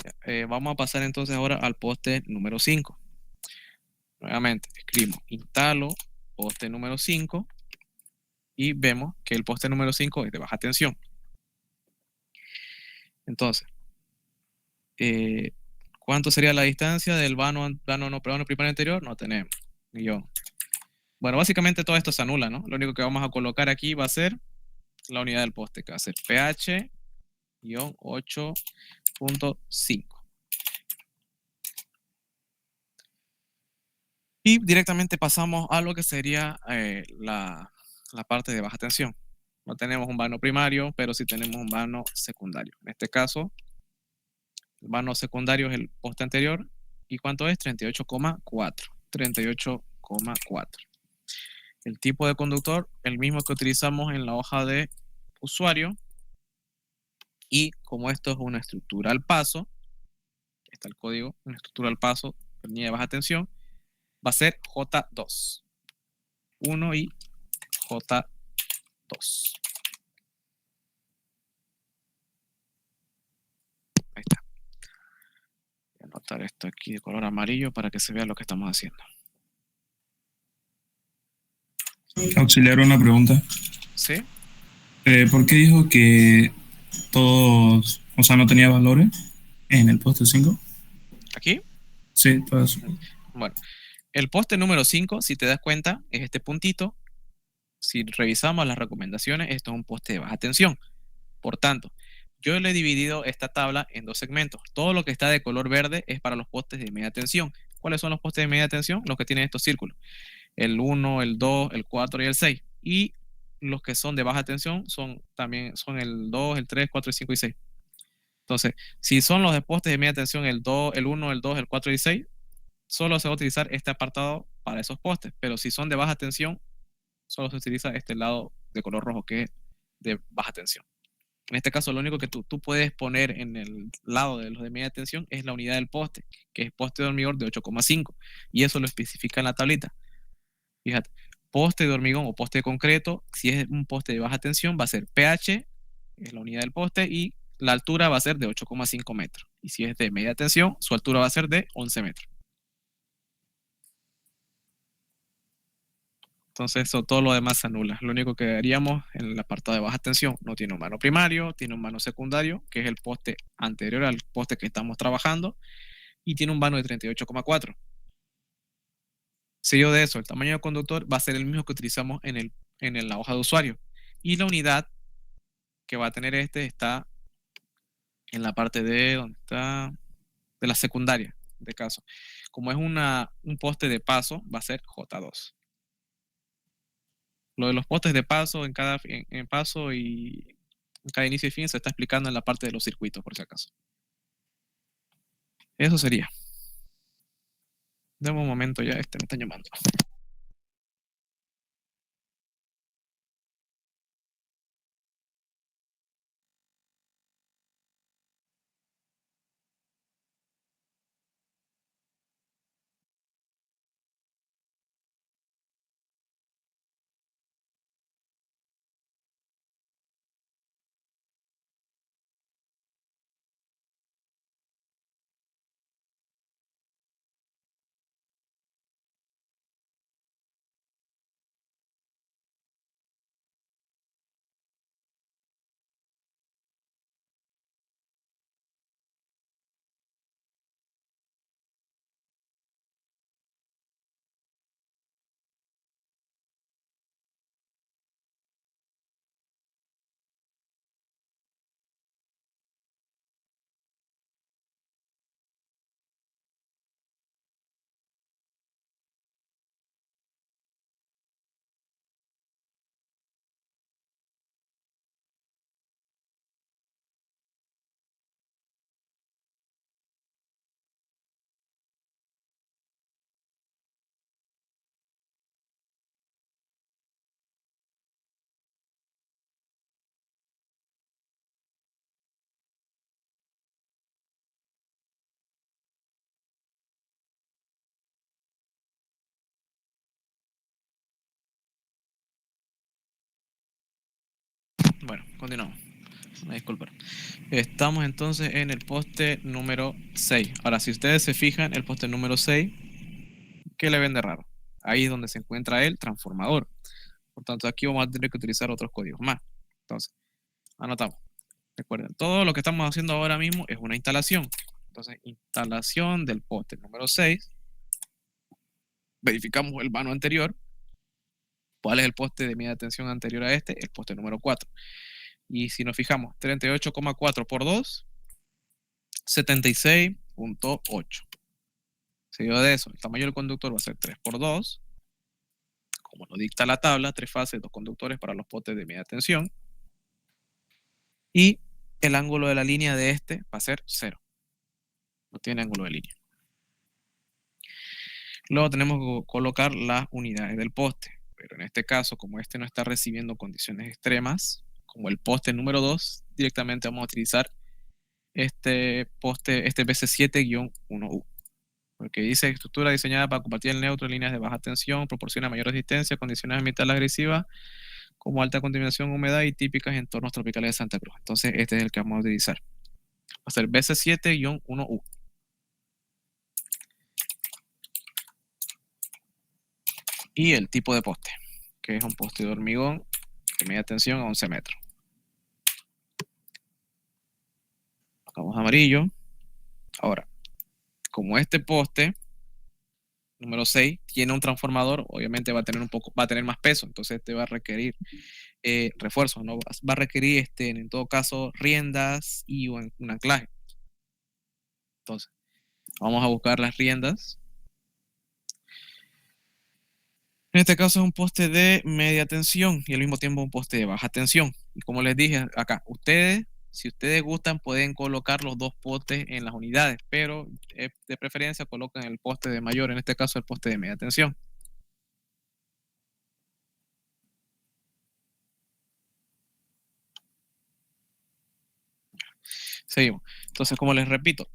Ya, vamos a pasar entonces ahora al poste número 5. Nuevamente, escribimos instalo poste número 5 y vemos que el poste número 5 es de baja tensión. Entonces, ¿cuánto sería la distancia del vano primario anterior? No tenemos. Guión. Bueno, básicamente todo esto se anula, ¿no? Lo único que vamos a colocar aquí va a ser la unidad del poste, que va a ser pH-8.5. Y directamente pasamos a lo que sería la parte de baja tensión. No tenemos un vano primario, pero sí tenemos un vano secundario. En este caso, el vano secundario es el poste anterior. ¿Y cuánto es? 38,4. 38,4. El tipo de conductor, el mismo que utilizamos en la hoja de usuario. Y como esto es una estructura al paso, está el código, una estructura al paso, línea de baja tensión, va a ser J2. 1 y J2. Ahí está. Voy a anotar esto aquí de color amarillo para que se vea lo que estamos haciendo. Auxiliar, una pregunta. ¿Sí? ¿Por qué dijo que todos, o sea, no tenía valores en el poste 5? ¿Aquí? Sí, todas. Bueno, el poste número 5, si te das cuenta, es este puntito. Si revisamos las recomendaciones, esto es un poste de baja tensión. Por tanto, yo le he dividido esta tabla en dos segmentos. Todo lo que está de color verde es para los postes de media tensión. ¿Cuáles son los postes de media tensión? Los que tienen estos círculos. El 1, el 2, el 4 y el 6. Y los que son de baja tensión también son el 2, el 3, 4, 5 y 6. Entonces, si son los de postes de media tensión el 2, el 1, el 2, el 4 y el 6, solo se va a utilizar este apartado para esos postes. Pero si son de baja tensión, solo se utiliza este lado de color rojo que es de baja tensión. En este caso, lo único que tú puedes poner en el lado de los de media tensión es la unidad del poste, que es poste de hormigón de 8,5. Y eso lo especifica en la tablita. Fíjate, poste de hormigón o poste de concreto, si es un poste de baja tensión, va a ser pH, es la unidad del poste, y la altura va a ser de 8,5 metros. Y si es de media tensión, su altura va a ser de 11 metros. Entonces, eso, todo lo demás se anula. Lo único que haríamos en el apartado de baja tensión, no tiene un mano primario, tiene un mano secundario, que es el poste anterior al poste que estamos trabajando, y tiene un vano de 38,4. Sello de eso, el tamaño del conductor va a ser el mismo que utilizamos en la hoja de usuario. Y la unidad que va a tener este está en la parte de donde está de la secundaria de caso. Como es un poste de paso, va a ser J2. Lo de los postes de paso en paso y en cada inicio y fin se está explicando en la parte de los circuitos, por si acaso. Eso sería. Dame un momento ya, me están llamando. Bueno, continuamos. Me disculpan. Estamos entonces en el poste número 6. Ahora, si ustedes se fijan, el poste número 6, ¿qué le ven de raro? Ahí es donde se encuentra el transformador. Por tanto, aquí vamos a tener que utilizar otros códigos más. Entonces, anotamos. Recuerden, todo lo que estamos haciendo ahora mismo es una instalación. Entonces, instalación del poste número 6. Verificamos el vano anterior. ¿Cuál es el poste de media tensión anterior a este? El poste número 4. Y si nos fijamos, 38,4 por 2, 76,8. Seguido de eso, el tamaño del conductor va a ser 3 por 2. Como lo dicta la tabla, 3 fases, 2 conductores para los postes de media tensión. Y el ángulo de la línea de este va a ser 0. No tiene ángulo de línea. Luego tenemos que colocar las unidades del poste. Pero en este caso, como este no está recibiendo condiciones extremas, como el poste número 2, directamente vamos a utilizar este poste, este BC7-1U. Porque dice estructura diseñada para compartir el neutro en líneas de baja tensión, proporciona mayor resistencia, condiciones ambientales agresivas, como alta contaminación, humedad y típicas en entornos tropicales de Santa Cruz. Entonces, este es el que vamos a utilizar. Va a ser BC7-1U. Y el tipo de poste, que es un poste de hormigón de media tensión a 11 metros. Colocamos amarillo. Ahora, como este poste número 6 tiene un transformador, obviamente va a tener más peso, entonces este va a requerir refuerzos, ¿no? Va a requerir en todo caso riendas y un anclaje. Entonces, vamos a buscar las riendas. En este caso es un poste de media tensión y al mismo tiempo un poste de baja tensión. Y como les dije acá, si ustedes gustan, pueden colocar los dos postes en las unidades, pero de preferencia colocan el poste de mayor, en este caso el poste de media tensión. Seguimos. Entonces, como les repito,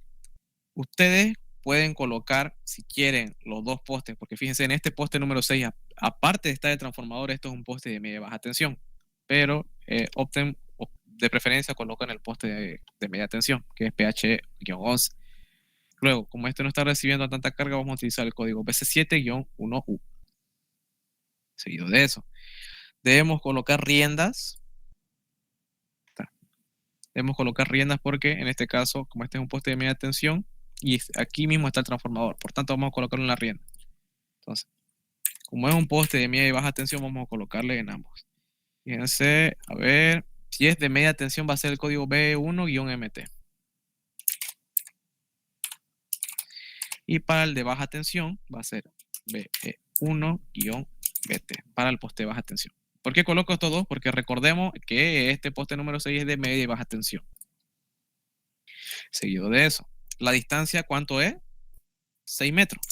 ustedes pueden colocar, si quieren, los dos postes, porque fíjense, en este poste número 6, aparte de estar el transformador, esto es un poste de media y baja tensión, pero opten, de preferencia, colocan el poste de media tensión, que es PH-11. Luego, como este no está recibiendo tanta carga, vamos a utilizar el código BC7-1U. Seguido de eso, debemos colocar riendas. Debemos colocar riendas porque, en este caso, como este es un poste de media tensión, y aquí mismo está el transformador, por tanto vamos a colocarlo en la rienda. Entonces, como es un poste de media y baja tensión, vamos a colocarle en ambos. Fíjense, a ver, si es de media tensión va a ser el código B1-MT. Y para el de baja tensión va a ser BE1-BT, para el poste de baja tensión. ¿Por qué coloco estos dos? Porque recordemos que este poste número 6 es de media y baja tensión. Seguido de eso, la distancia, ¿cuánto es? 6 metros.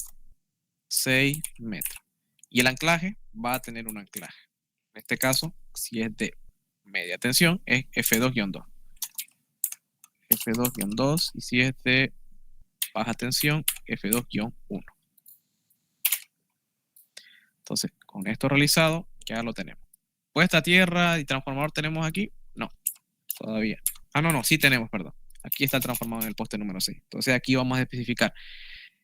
6 metros. Y el anclaje va a tener un anclaje. En este caso, si es de media tensión, es F2-2. F2-2. Y si es de baja tensión, F2-1. Entonces, con esto realizado, ya lo tenemos. ¿Puesta a tierra y transformador tenemos aquí? No, todavía. No, sí tenemos, perdón. Aquí está el transformador en el poste número 6. Entonces, aquí vamos a especificar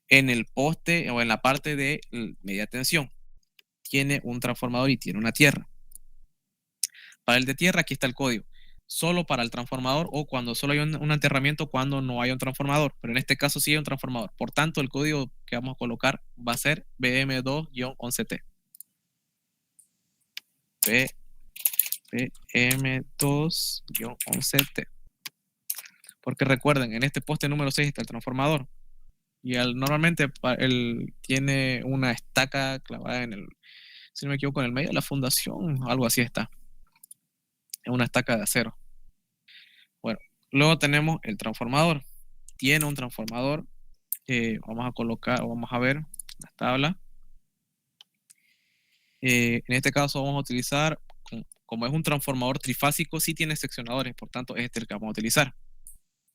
en el poste o en la parte de media tensión. Tiene un transformador y tiene una tierra. Para el de tierra, aquí está el código. Solo para el transformador o cuando solo hay un aterramiento cuando no hay un transformador. Pero en este caso sí hay un transformador. Por tanto, el código que vamos a colocar va a ser BM2-11T. BM2-11T. Porque recuerden, en este poste número 6 está el transformador. Y normalmente él tiene una estaca clavada en el, si no me equivoco, en el medio de la fundación, algo así está. Es una estaca de acero. Bueno, luego tenemos el transformador. Tiene un transformador. Vamos a colocar, vamos a ver la tabla. En este caso vamos a utilizar, como es un transformador trifásico, sí tiene seccionadores, por tanto este es el que vamos a utilizar.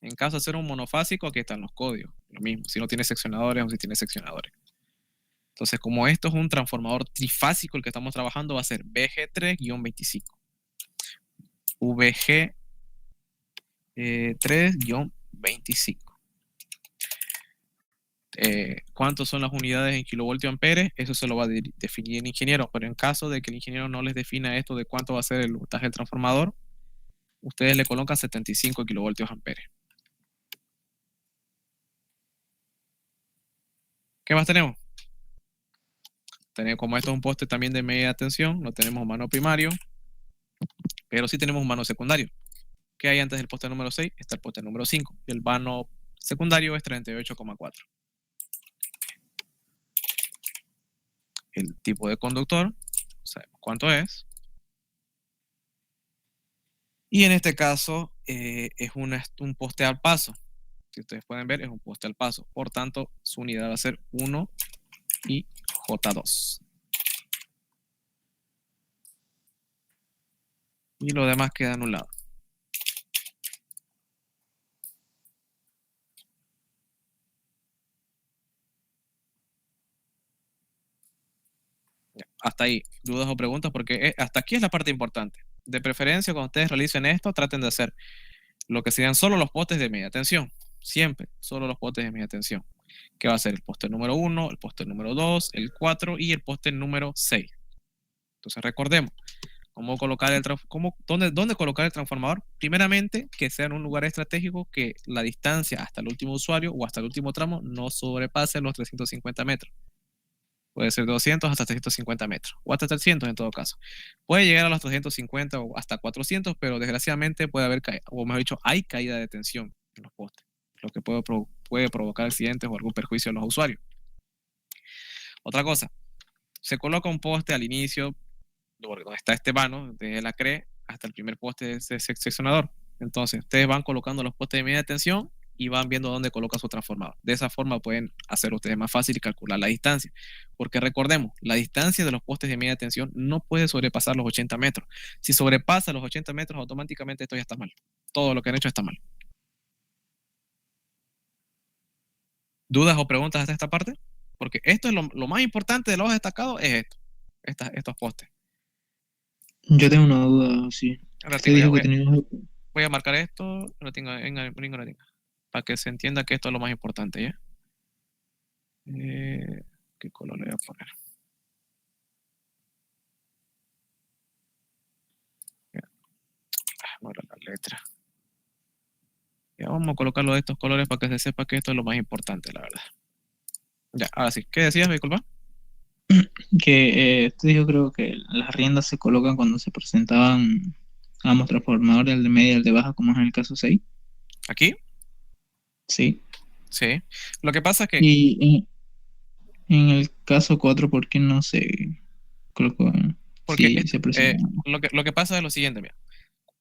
En caso de ser un monofásico, aquí están los códigos. Lo mismo, si no tiene seccionadores o si tiene seccionadores. Entonces, como esto es un transformador trifásico, el que estamos trabajando va a ser BG3-25. VG 3-25. ¿Cuántos son las unidades en kilovoltio amperes? Eso se lo va a definir el ingeniero, pero en caso de que el ingeniero no les defina esto de cuánto va a ser el voltaje del transformador, ustedes le colocan 75 kilovoltios amperes. ¿Qué más tenemos? Como esto es un poste también de media tensión, no tenemos mano primario, pero sí tenemos un mano secundario. ¿Qué hay antes del poste número 6? Está el poste número 5. Y el mano secundario es 38,4. El tipo de conductor, sabemos cuánto es. Y en este caso es un poste al paso. Si ustedes pueden ver, es un poste al paso. Por tanto, su unidad va a ser 1 y J2. Y lo demás queda anulado. Ya, hasta ahí, dudas o preguntas, porque hasta aquí es la parte importante. De preferencia, cuando ustedes realicen esto, traten de hacer lo que sean solo los postes de media tensión. Siempre, solo los postes de media tensión. Que va a ser el poste número 1, el poste número 2, el 4 y el poste número 6. Entonces recordemos, ¿dónde colocar el transformador? Primeramente, que sea en un lugar estratégico que la distancia hasta el último usuario o hasta el último tramo no sobrepase los 350 metros. Puede ser 200 hasta 350 metros, o hasta 300 en todo caso. Puede llegar a los 350 o hasta 400, pero desgraciadamente puede haber caída, o mejor dicho, hay caída de tensión en los postes, lo que puede provocar accidentes o algún perjuicio a los usuarios. Otra cosa, se coloca un poste al inicio, donde está este vano, desde la CRE hasta el primer poste de ese seccionador. Entonces, ustedes van colocando los postes de media tensión y van viendo dónde coloca su transformador. De esa forma pueden hacer ustedes más fácil y calcular la distancia. Porque recordemos, la distancia de los postes de media tensión no puede sobrepasar los 80 metros. Si sobrepasa los 80 metros, automáticamente esto ya está mal. Todo lo que han hecho está mal. ¿Dudas o preguntas hasta esta parte? Porque esto es lo más importante de los destacados, es esto, estos postes. Yo tengo una duda, sí. Ahora Usted dijo que teníamos... voy a marcar esto, no tengo, para que se entienda que esto es lo más importante, ¿ya? ¿Qué color le voy a poner? Ya. No era la letra. Ya, vamos a colocarlo de estos colores para que se sepa que esto es lo más importante, la verdad. Ya, ahora sí. ¿Qué decías, disculpa? Que usted dijo, creo que las riendas se colocan cuando se presentaban ambos transformadores, el de media y el de baja, como es en el caso 6. ¿Aquí? Sí. Sí. Lo que pasa es que... Y en el caso 4, ¿por qué no se colocó? Porque Sí, se presenta. lo que pasa es lo siguiente, mira.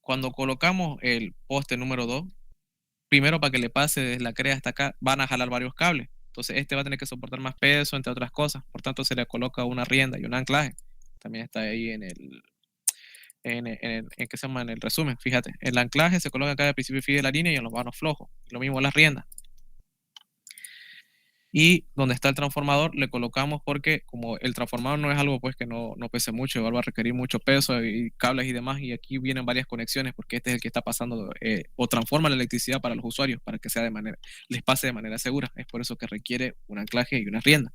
Cuando colocamos el poste número 2, primero para que le pase desde la CRE hasta acá, van a jalar varios cables. Entonces este va a tener que soportar más peso, entre otras cosas. Por tanto, se le coloca una rienda y un anclaje. También está ahí ¿qué se llama? En el resumen, fíjate. El anclaje se coloca acá al principio y fin de la línea y en los vanos flojos. Lo mismo las riendas. Y donde está el transformador le colocamos porque como el transformador no es algo pues que no pese mucho, va a requerir mucho peso y cables y demás, y aquí vienen varias conexiones porque este es el que está pasando o transforma la electricidad para los usuarios para que sea les pase de manera segura. Es por eso que requiere un anclaje y una rienda.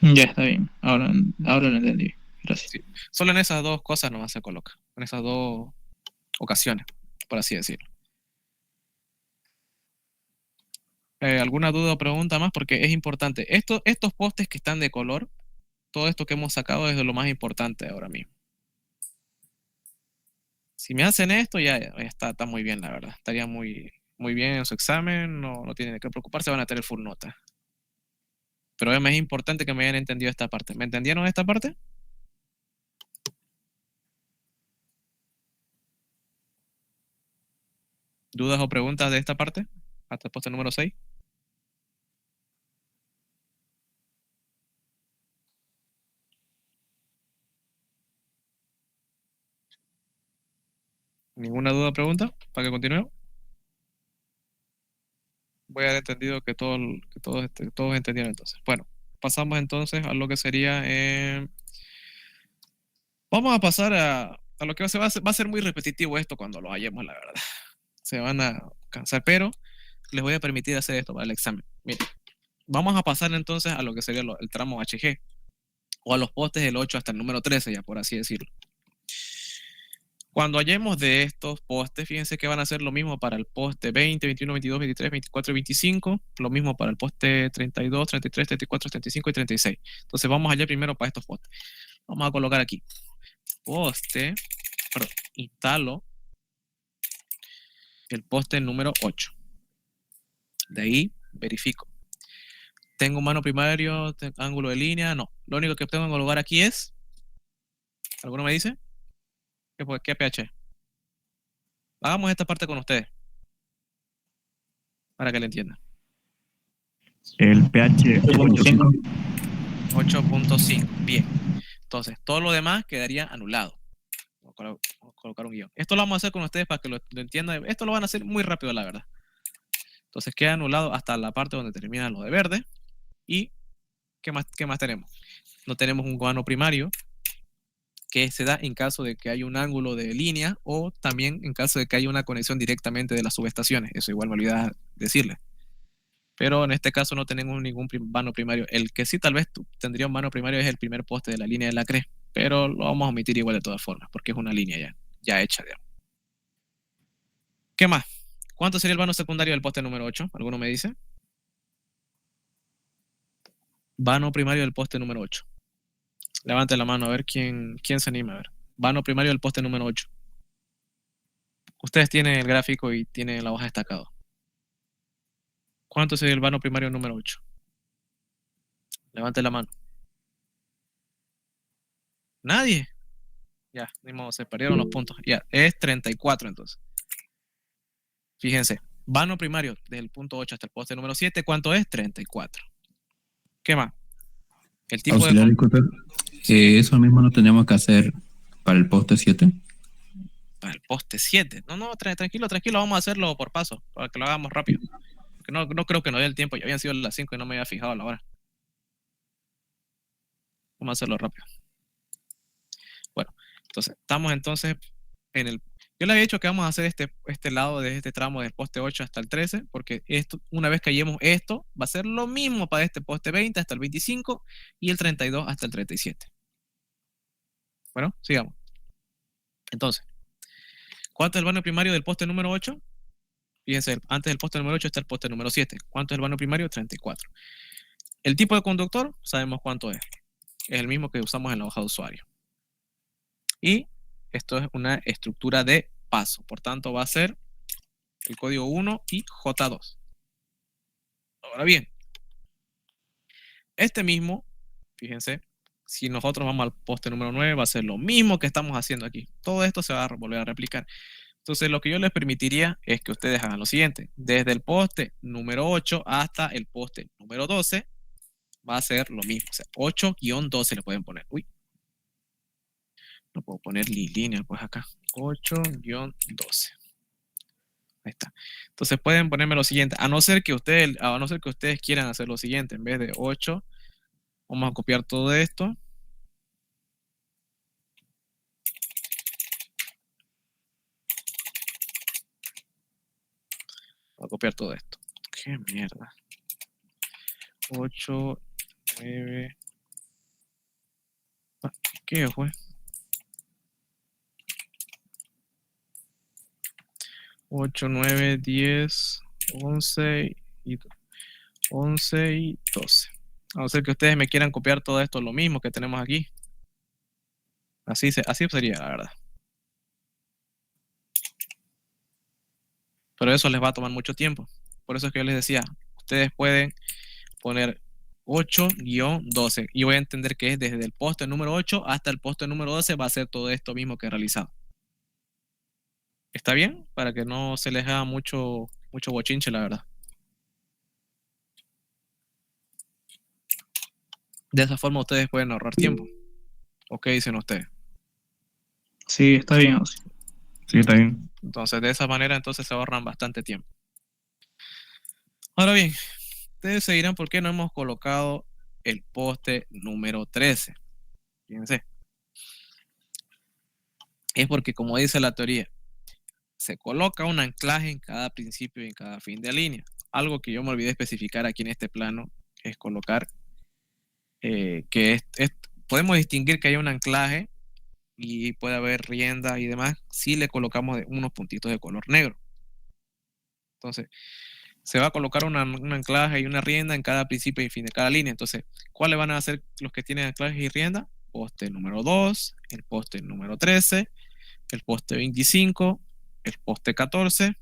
Ya está bien. Ahora lo entendí. Gracias. Sí. Solo en esas dos cosas nomás se coloca, en esas dos ocasiones, por así decirlo. ¿Alguna duda o pregunta más? Porque es importante. Estos postes que están de color, todo esto que hemos sacado es de lo más importante ahora mismo. Si me hacen esto, ya está muy bien, la verdad. Estaría muy bien en su examen, no tienen que preocuparse, van a tener full nota. Pero es más importante que me hayan entendido esta parte. ¿Me entendieron esta parte? ¿Dudas o preguntas de esta parte? Hasta el poste número 6. ¿Ninguna duda o pregunta? ¿Para que continúe? Voy a haber entendido que todos entendieron entonces. Bueno, pasamos entonces a lo que sería Vamos a pasar a lo que va a ser muy repetitivo esto cuando lo hallemos, la verdad. Se van a cansar, pero les voy a permitir hacer esto para el examen. Miren, vamos a pasar entonces a lo que sería el tramo HG, o a los postes del 8 hasta el número 13, ya por así decirlo. Cuando hallemos de estos postes, fíjense que van a ser lo mismo para el poste 20, 21, 22, 23, 24 y 25, lo mismo para el poste 32, 33, 34, 35 y 36. Entonces vamos allá primero para estos postes. Vamos a colocar aquí poste, perdón, instalo el poste número 8. De ahí verifico. ¿Tengo mano primario? ¿Ángulo de línea? No. Lo único que tengo que colocar aquí es, ¿alguno me dice? ¿Qué pH? Hagamos esta parte con ustedes, para que le entiendan. El pH 8.5. 8.5. Bien. Entonces, todo lo demás quedaría anulado. Vamos a colocar un guión. Esto lo vamos a hacer con ustedes para que lo entiendan. Esto lo van a hacer muy rápido, la verdad. Entonces, queda anulado hasta la parte donde termina lo de verde. ¿Y qué más tenemos? No tenemos un vano primario, que se da en caso de que haya un ángulo de línea o también en caso de que haya una conexión directamente de las subestaciones. Eso igual me olvidaba decirle. Pero en este caso no tenemos ningún vano primario. El que sí tal vez tendría un vano primario es el primer poste de la línea de la CRE, pero lo vamos a omitir igual de todas formas, porque es una línea ya hecha, digamos. ¿Qué más? ¿Cuánto sería el vano secundario del poste número 8? ¿Alguno me dice? Vano primario del poste número 8. Levante la mano a ver quién se anima a ver. Vano primario del poste número 8. Ustedes tienen el gráfico y tienen la hoja destacado. ¿Cuánto sería el vano primario número 8? Levante la mano. ¿Nadie? Ya, ni modo, se perdieron los puntos. Ya, es 34 entonces. Fíjense, vano primario desde el punto 8 hasta el poste número 7, ¿cuánto es? 34. ¿Qué más? El tipo Auxiliar, de... disculpe. Eso mismo lo tendríamos que hacer para el poste 7. Para el poste 7. No, tranquilo, vamos a hacerlo por paso, para que lo hagamos rápido. Porque no creo que nos dé el tiempo, ya habían sido las 5 y no me había fijado a la hora. Vamos a hacerlo rápido. Bueno, entonces, estamos entonces en el... Yo le había dicho que vamos a hacer este lado de este tramo del poste 8 hasta el 13, porque esto, una vez que hallemos esto, va a ser lo mismo para este poste 20 hasta el 25 y el 32 hasta el 37. Bueno, sigamos. Entonces, ¿cuánto es el vano primario del poste número 8? Fíjense, antes del poste número 8 está el poste número 7. ¿Cuánto es el vano primario? 34. El tipo de conductor, sabemos cuánto es. Es el mismo que usamos en la hoja de usuario. Y esto es una estructura de paso. Por tanto, va a ser el código 1 y J2. Ahora bien, este mismo, fíjense, si nosotros vamos al poste número 9, va a ser lo mismo que estamos haciendo aquí. Todo esto se va a volver a replicar. Entonces, lo que yo les permitiría es que ustedes hagan lo siguiente. Desde el poste número 8 hasta el poste número 12, va a ser lo mismo. O sea, 8-12 le pueden poner. Uy, no puedo poner línea, pues acá. 8-12. Ahí está. Entonces pueden ponerme lo siguiente. A no ser que ustedes quieran hacer lo siguiente. En vez de 8, vamos a copiar todo esto. Voy a copiar todo esto. Qué mierda. 8, 9. ¿Qué fue? 8, 9, 10, 11 y 12. A no ser que ustedes me quieran copiar todo esto, lo mismo que tenemos aquí. Así sería, la verdad. Pero eso les va a tomar mucho tiempo. Por eso es que yo les decía, ustedes pueden poner 8-12. Y voy a entender que es desde el poste número 8 hasta el poste número 12 va a ser todo esto mismo que he realizado. ¿Está bien? Para que no se les haga mucho bochinche, la verdad. De esa forma ustedes pueden ahorrar tiempo. ¿O qué dicen ustedes? Sí, está bien. Sí, está bien. Entonces, de esa manera, entonces se ahorran bastante tiempo. Ahora bien, ustedes se dirán por qué no hemos colocado el poste número 13. Fíjense. Es porque, como dice la teoría, se coloca un anclaje en cada principio y en cada fin de línea. Algo que yo me olvidé especificar aquí en este plano es colocar podemos distinguir que hay un anclaje y puede haber rienda y demás si le colocamos unos puntitos de color negro. Entonces, se va a colocar un anclaje y una rienda en cada principio y fin de cada línea. Entonces, ¿cuáles van a ser los que tienen anclajes y rienda? Poste número 2, el poste número 13, el poste 25, el poste 14,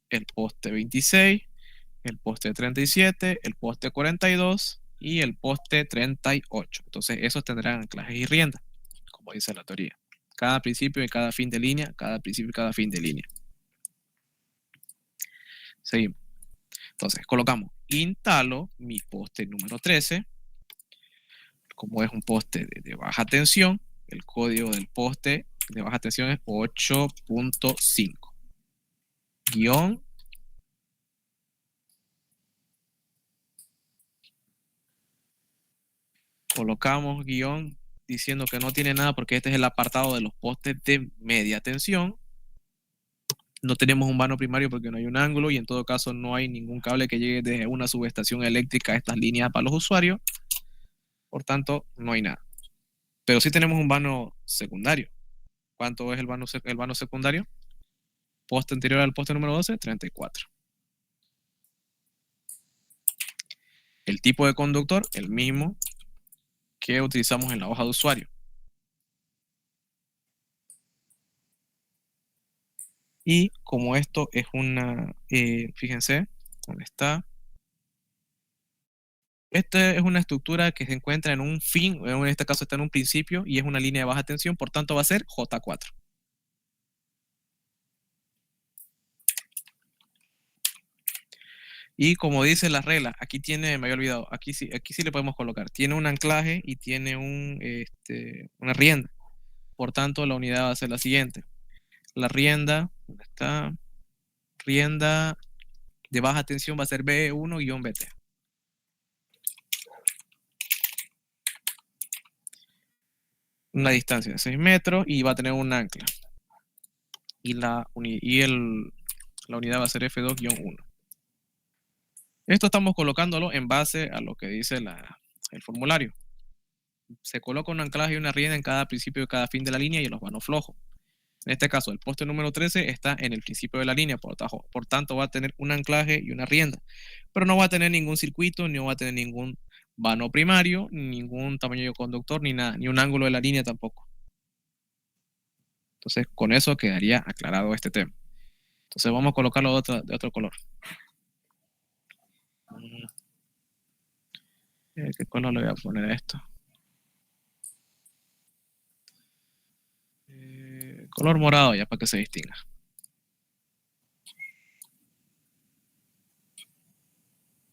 el poste 26, el poste 37, el poste 42 y el poste 38. Entonces, esos tendrán anclajes y rienda, como dice la teoría. Cada principio y cada fin de línea, cada principio y cada fin de línea. Seguimos. Entonces, colocamos, instalo mi poste número 13. Como es un poste de baja tensión, el código del poste de baja tensión es 8.5. Guión. Colocamos guión diciendo que no tiene nada porque este es el apartado de los postes de media tensión. No tenemos un vano primario porque no hay un ángulo y en todo caso no hay ningún cable que llegue desde una subestación eléctrica a estas líneas para los usuarios. Por tanto, no hay nada. Pero sí tenemos un vano secundario. ¿Cuánto es el vano secundario? Poste anterior al poste número 12, 34. El tipo de conductor, el mismo que utilizamos en la hoja de usuario. Y como esto es una, fíjense, ¿dónde está? Esta es una estructura que se encuentra en un fin, en este caso está en un principio y es una línea de baja tensión, por tanto va a ser J4. Y como dice la regla, aquí tiene, me había olvidado, aquí sí le podemos colocar, tiene un anclaje y tiene una rienda. Por tanto, la unidad va a ser la siguiente. La rienda, ¿dónde está? Rienda de baja tensión va a ser B1-BT. Una distancia de 6 metros y va a tener un ancla. Y la unidad va a ser F2-1. Esto estamos colocándolo en base a lo que dice el formulario. Se coloca un anclaje y una rienda en cada principio y cada fin de la línea y en los vanos flojos. En este caso, el poste número 13 está en el principio de la línea, por tanto va a tener un anclaje y una rienda. Pero no va a tener ningún circuito, ni va a tener ningún vano primario, ningún tamaño de conductor, ni nada, ni un ángulo de la línea tampoco. Entonces, con eso quedaría aclarado este tema. Entonces, vamos a colocarlo de otro color. ¿Qué color le voy a poner a esto? Color morado ya para que se distinga.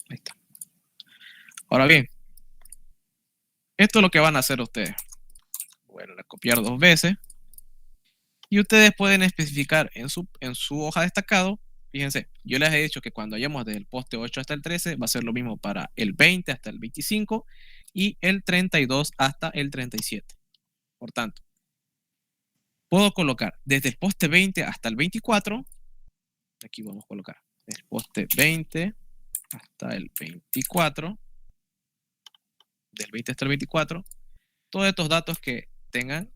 Ahí está. Ahora bien, esto es lo que van a hacer ustedes. Bueno, a copiar 2 veces. Y ustedes pueden especificar en su hoja de destacado. Fíjense, yo les he dicho que cuando vayamos desde el poste 8 hasta el 13 va a ser lo mismo para el 20 hasta el 25 y el 32 hasta el 37. Por tanto, puedo colocar desde el poste 20 hasta el 24. Aquí vamos a colocar desde el poste 20 hasta el 24. Del 20 hasta el 24. Todos estos datos que tengan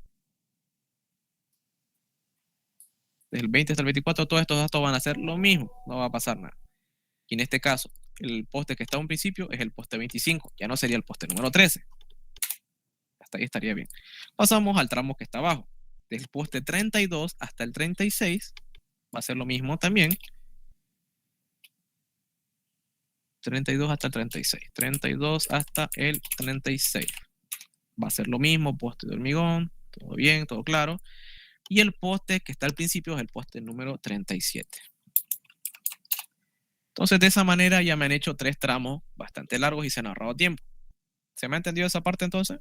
desde el 20 hasta el 24, todos estos datos van a ser lo mismo, no va a pasar nada. Y en este caso, el poste que está a un principio es el poste 25, ya no sería el poste número 13. Hasta ahí estaría bien. Pasamos al tramo que está abajo. Desde el poste 32 hasta el 36 va a ser lo mismo también. 32 hasta el 36. 32 hasta el 36. Va a ser lo mismo, poste de hormigón, todo bien, todo claro. Y el poste que está al principio es el poste número 37. Entonces, de esa manera ya me han hecho 3 tramos bastante largos y se han ahorrado tiempo. ¿Se me ha entendido esa parte entonces?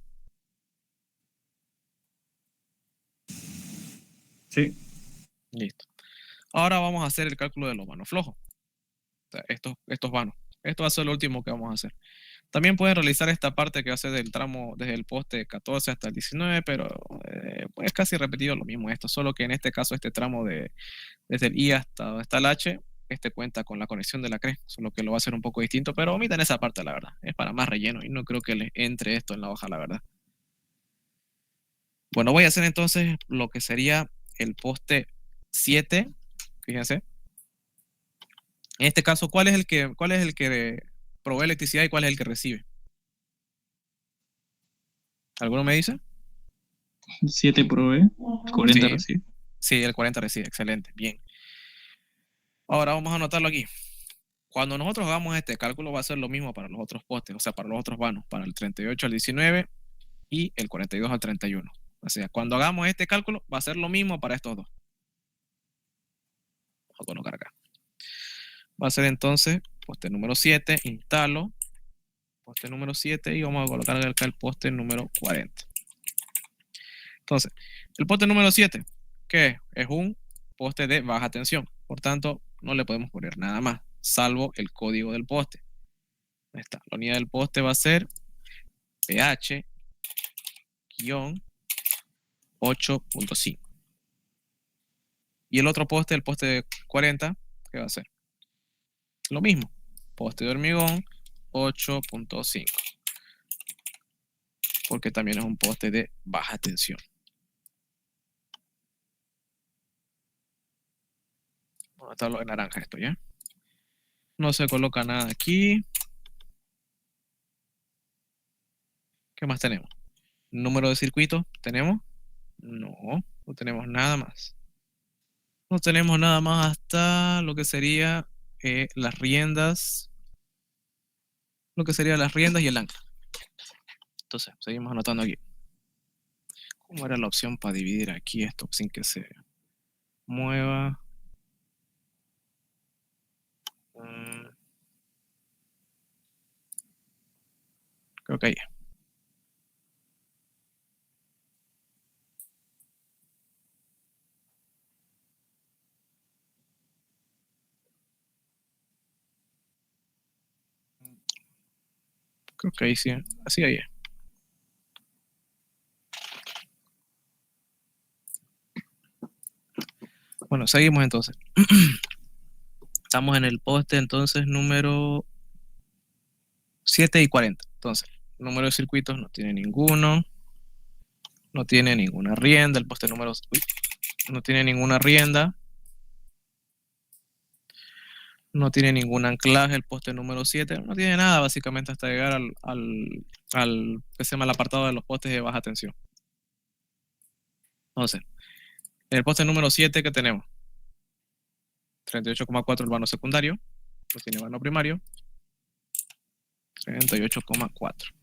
Sí. Listo. Ahora vamos a hacer el cálculo de los vanos flojos. O sea, estos vanos. Esto va a ser lo último que vamos a hacer. También pueden realizar esta parte que hace del tramo desde el poste 14 hasta el 19, pero pues es casi repetido lo mismo esto, solo que en este caso este tramo desde el I hasta donde está el H, este cuenta con la conexión de la CRE, solo que lo va a hacer un poco distinto, pero omitan esa parte, la verdad. Es para más relleno y no creo que les entre esto en la hoja, la verdad. Bueno, voy a hacer entonces lo que sería el poste 7, fíjense. En este caso, ¿cuál es el que provee electricidad y cuál es el que recibe? ¿Alguno me dice? 7 provee, 40 Sí. recibe. Sí, el 40 recibe, excelente, bien. Ahora vamos a anotarlo aquí. Cuando nosotros hagamos este cálculo va a ser lo mismo para los otros postes, o sea, para los otros vanos, para el 38 al 19 y el 42 al 31. O sea, cuando hagamos este cálculo va a ser lo mismo para estos dos. Vamos a colocar acá. Va a ser entonces poste número 7, instalo poste número 7 y vamos a colocar acá el poste número 40. Entonces, el poste número 7, ¿qué es? Es un poste de baja tensión. Por tanto, no le podemos poner nada más, salvo el código del poste. Ahí está. La unidad del poste va a ser pH-8.5. Y el otro poste, el poste 40, ¿qué va a ser? Lo mismo. Poste de hormigón 8.5. Porque también es un poste de baja tensión. Vamos a estarlo en naranja esto, ¿ya? No se coloca nada aquí. ¿Qué más tenemos? ¿Número de circuito tenemos? No, no tenemos nada más. No tenemos nada más hasta lo que sería las riendas. Lo que serían las riendas y el ancla. Entonces, seguimos anotando aquí. ¿Cómo era la opción para dividir aquí esto sin que se mueva? Creo que ahí. Creo que ahí sí. Así ahí. Bueno, seguimos entonces. Estamos en el poste entonces número 7 y 40. Entonces, número de circuitos no tiene ninguno. No tiene ninguna rienda. El poste número... no tiene ninguna rienda. No tiene ningún anclaje el poste número 7. No tiene nada básicamente hasta llegar al que se llama el apartado de los postes de baja tensión. Entonces, en el poste número 7 que tenemos 38,4 el vano secundario. No tiene vano primario. 38,4.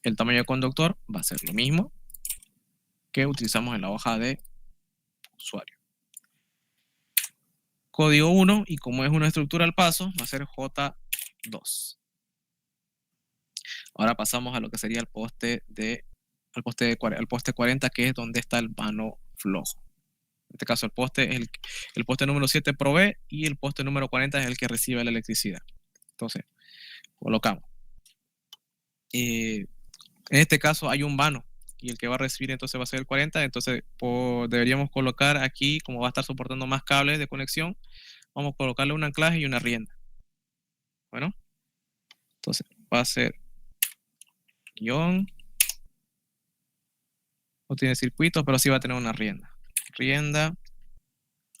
El tamaño del conductor va a ser lo mismo que utilizamos en la hoja de usuario. Código 1, y como es una estructura al paso, va a ser J2. Ahora pasamos a lo que sería el poste 40, que es donde está el vano flojo. En este caso, el poste número 7 provee y el poste número 40 es el que recibe la electricidad. Entonces, colocamos. En este caso hay un vano y el que va a recibir entonces va a ser el 40, entonces deberíamos colocar aquí, como va a estar soportando más cables de conexión, vamos a colocarle un anclaje y una rienda. Bueno, entonces va a ser guión, no tiene circuitos, pero sí va a tener una rienda. Rienda,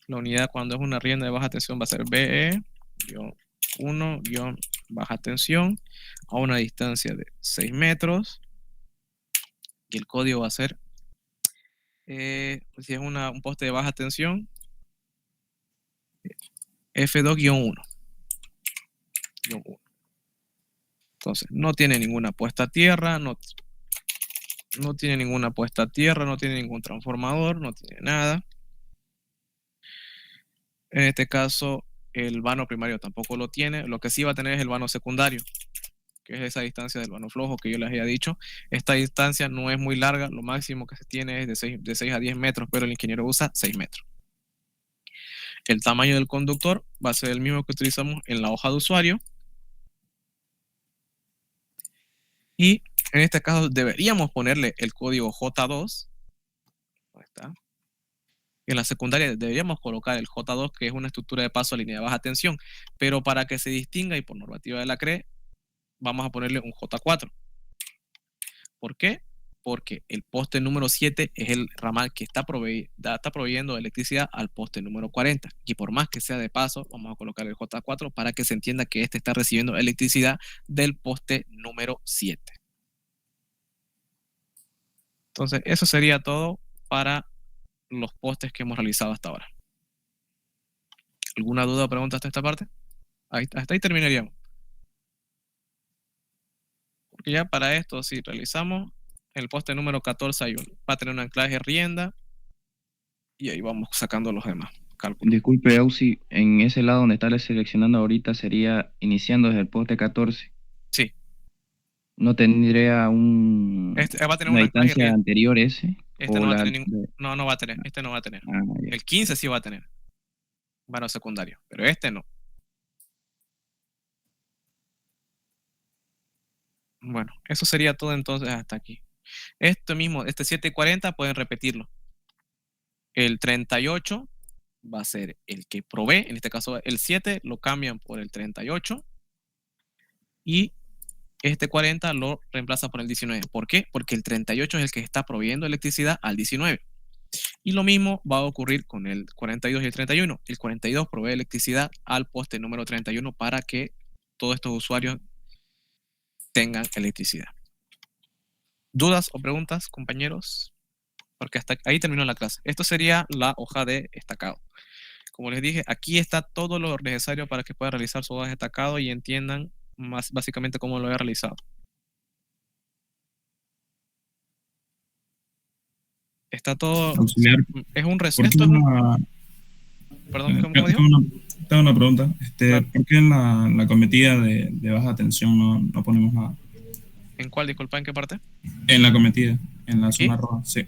la unidad cuando es una rienda de baja tensión va a ser BE-1-baja tensión a una distancia de 6 metros. Y el código va a ser, si es un poste de baja tensión, F2-1. Entonces, no tiene ninguna puesta a tierra, no tiene ninguna puesta a tierra, no tiene ningún transformador, no tiene nada. En este caso, el vano primario tampoco lo tiene. Lo que sí va a tener es el vano secundario, que es esa distancia del vano flojo que yo les había dicho. Esta distancia no es muy larga, lo máximo que se tiene es de 6 a 10 metros, pero el ingeniero usa 6 metros. El tamaño del conductor va a ser el mismo que utilizamos en la hoja de usuario. Y en este caso deberíamos ponerle el código J2. Ahí está. En la secundaria deberíamos colocar el J2, que es una estructura de paso a línea de baja tensión, pero para que se distinga y por normativa de la CRE, vamos a ponerle un J4. ¿Por qué? Porque el poste número 7 es el ramal que está proveyendo electricidad al poste número 40. Y por más que sea de paso, vamos a colocar el J4 para que se entienda que este está recibiendo electricidad del poste número 7. Entonces, eso sería todo para los postes que hemos realizado hasta ahora. ¿Alguna duda o pregunta hasta esta parte? Hasta ahí terminaríamos. Porque ya para esto, si realizamos el poste número 14, va a tener un anclaje rienda y ahí vamos sacando los demás cálculos. Disculpe, Ausi, en ese lado donde está seleccionando ahorita sería iniciando desde el poste 14. Sí. ¿No tendría Va a tener una un anclaje distancia rienda. anterior ese? Este no ¿O va a la tener de- no va a tener. Este no va a tener. Ah, ya. El 15 sí va a tener. Vano secundario. Pero este no. Bueno, eso sería todo entonces hasta aquí. Esto mismo, este 740 pueden repetirlo. El 38 va a ser el que provee, en este caso el 7 lo cambian por el 38 y este 40 lo reemplaza por el 19. ¿Por qué? Porque el 38 es el que está proveyendo electricidad al 19. Y lo mismo va a ocurrir con el 42 y el 31. El 42 provee electricidad al poste número 31 para que todos estos usuarios tengan electricidad. ¿Dudas o preguntas, compañeros? Porque hasta ahí terminó la clase. Esto sería la hoja de estacado. Como les dije, aquí está todo lo necesario para que puedan realizar su hoja de estacado y entiendan más básicamente cómo lo he realizado. Está todo. Auxiliar. Es un ¿Por resumen. qué Perdón, ¿cómo dijo? tengo una pregunta. Claro. ¿Por qué en la cometida de baja tensión no ponemos nada? ¿En cuál? Disculpa, ¿en qué parte? En la cometida, en la ¿Aquí? zona roja, sí.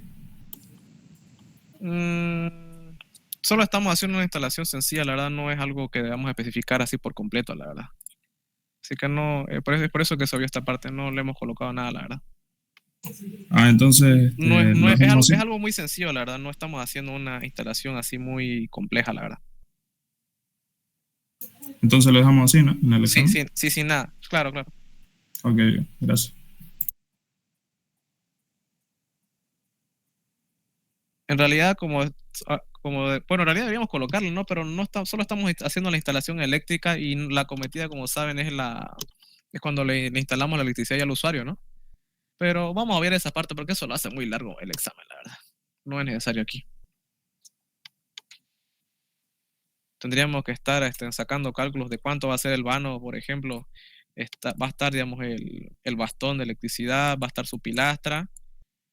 Solo estamos haciendo una instalación sencilla, la verdad no es algo que debamos especificar así por completo, la verdad. Así que no, es por eso que se vio esta parte, no le hemos colocado nada, la verdad. Entonces, es algo muy sencillo, la verdad, no estamos haciendo una instalación así muy compleja, la verdad. Entonces lo dejamos así, ¿no? En el examen. Sí, sin nada, claro. Ok, gracias. En realidad, bueno, en realidad deberíamos colocarlo, ¿no? Pero solo estamos haciendo la instalación eléctrica y la cometida, como saben, es cuando le instalamos la electricidad al usuario, ¿no? Pero vamos a ver esa parte porque eso lo hace muy largo el examen, la verdad. No es necesario aquí. Tendríamos que estar sacando cálculos de cuánto va a ser el vano, por ejemplo. Va a estar, digamos, el bastón de electricidad, va a estar su pilastra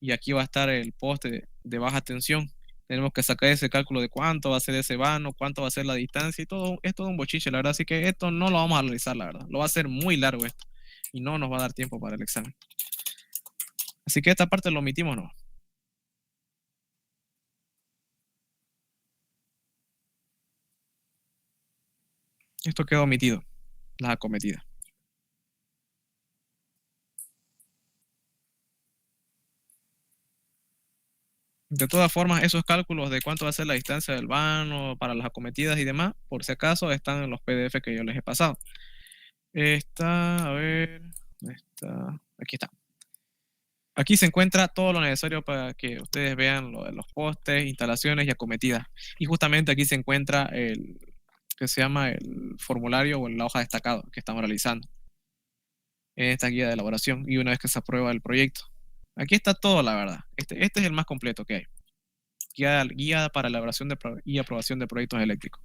y aquí va a estar el poste de baja tensión. Tenemos que sacar ese cálculo de cuánto va a ser ese vano, cuánto va a ser la distancia y todo. Es todo un bochiche, la verdad. Así que esto no lo vamos a realizar, la verdad. Lo va a hacer muy largo esto y no nos va a dar tiempo para el examen. Así que esta parte lo omitimos, ¿no? Esto quedó omitido, la acometida. De todas formas, esos cálculos de cuánto va a ser la distancia del vano para las acometidas y demás, por si acaso, están en los PDF que yo les he pasado. Aquí está. Aquí se encuentra todo lo necesario para que ustedes vean lo de los postes, instalaciones y acometidas. Y justamente aquí se encuentra el que se llama el formulario o la hoja de destacado que estamos realizando en esta guía de elaboración y una vez que se aprueba el proyecto. Aquí está todo, la verdad. Este es el más completo que hay. Guía para elaboración y aprobación de proyectos eléctricos.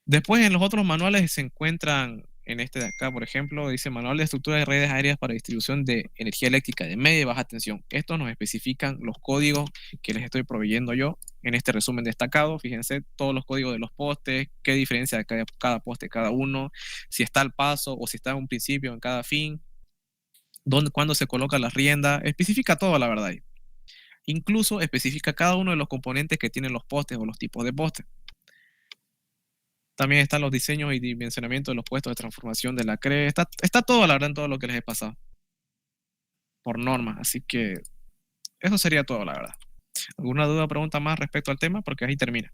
Después en los otros manuales se encuentran, en este de acá, por ejemplo, dice Manual de Estructura de Redes Aéreas para Distribución de Energía Eléctrica de Media y Baja Tensión. Estos nos especifican los códigos que les estoy proveyendo yo en este resumen destacado. Fíjense todos los códigos de los postes, qué diferencia de cada poste, cada uno, si está al paso o si está en un principio en cada fin, cuándo se coloca la rienda, especifica todo, la verdad. Incluso especifica cada uno de los componentes que tienen los postes o los tipos de postes. También están los diseños y dimensionamientos de los puestos de transformación de la CRE. Está todo, la verdad, en todo lo que les he pasado. por norma. Así que eso sería todo, la verdad. ¿Alguna duda o pregunta más respecto al tema? Porque ahí termina.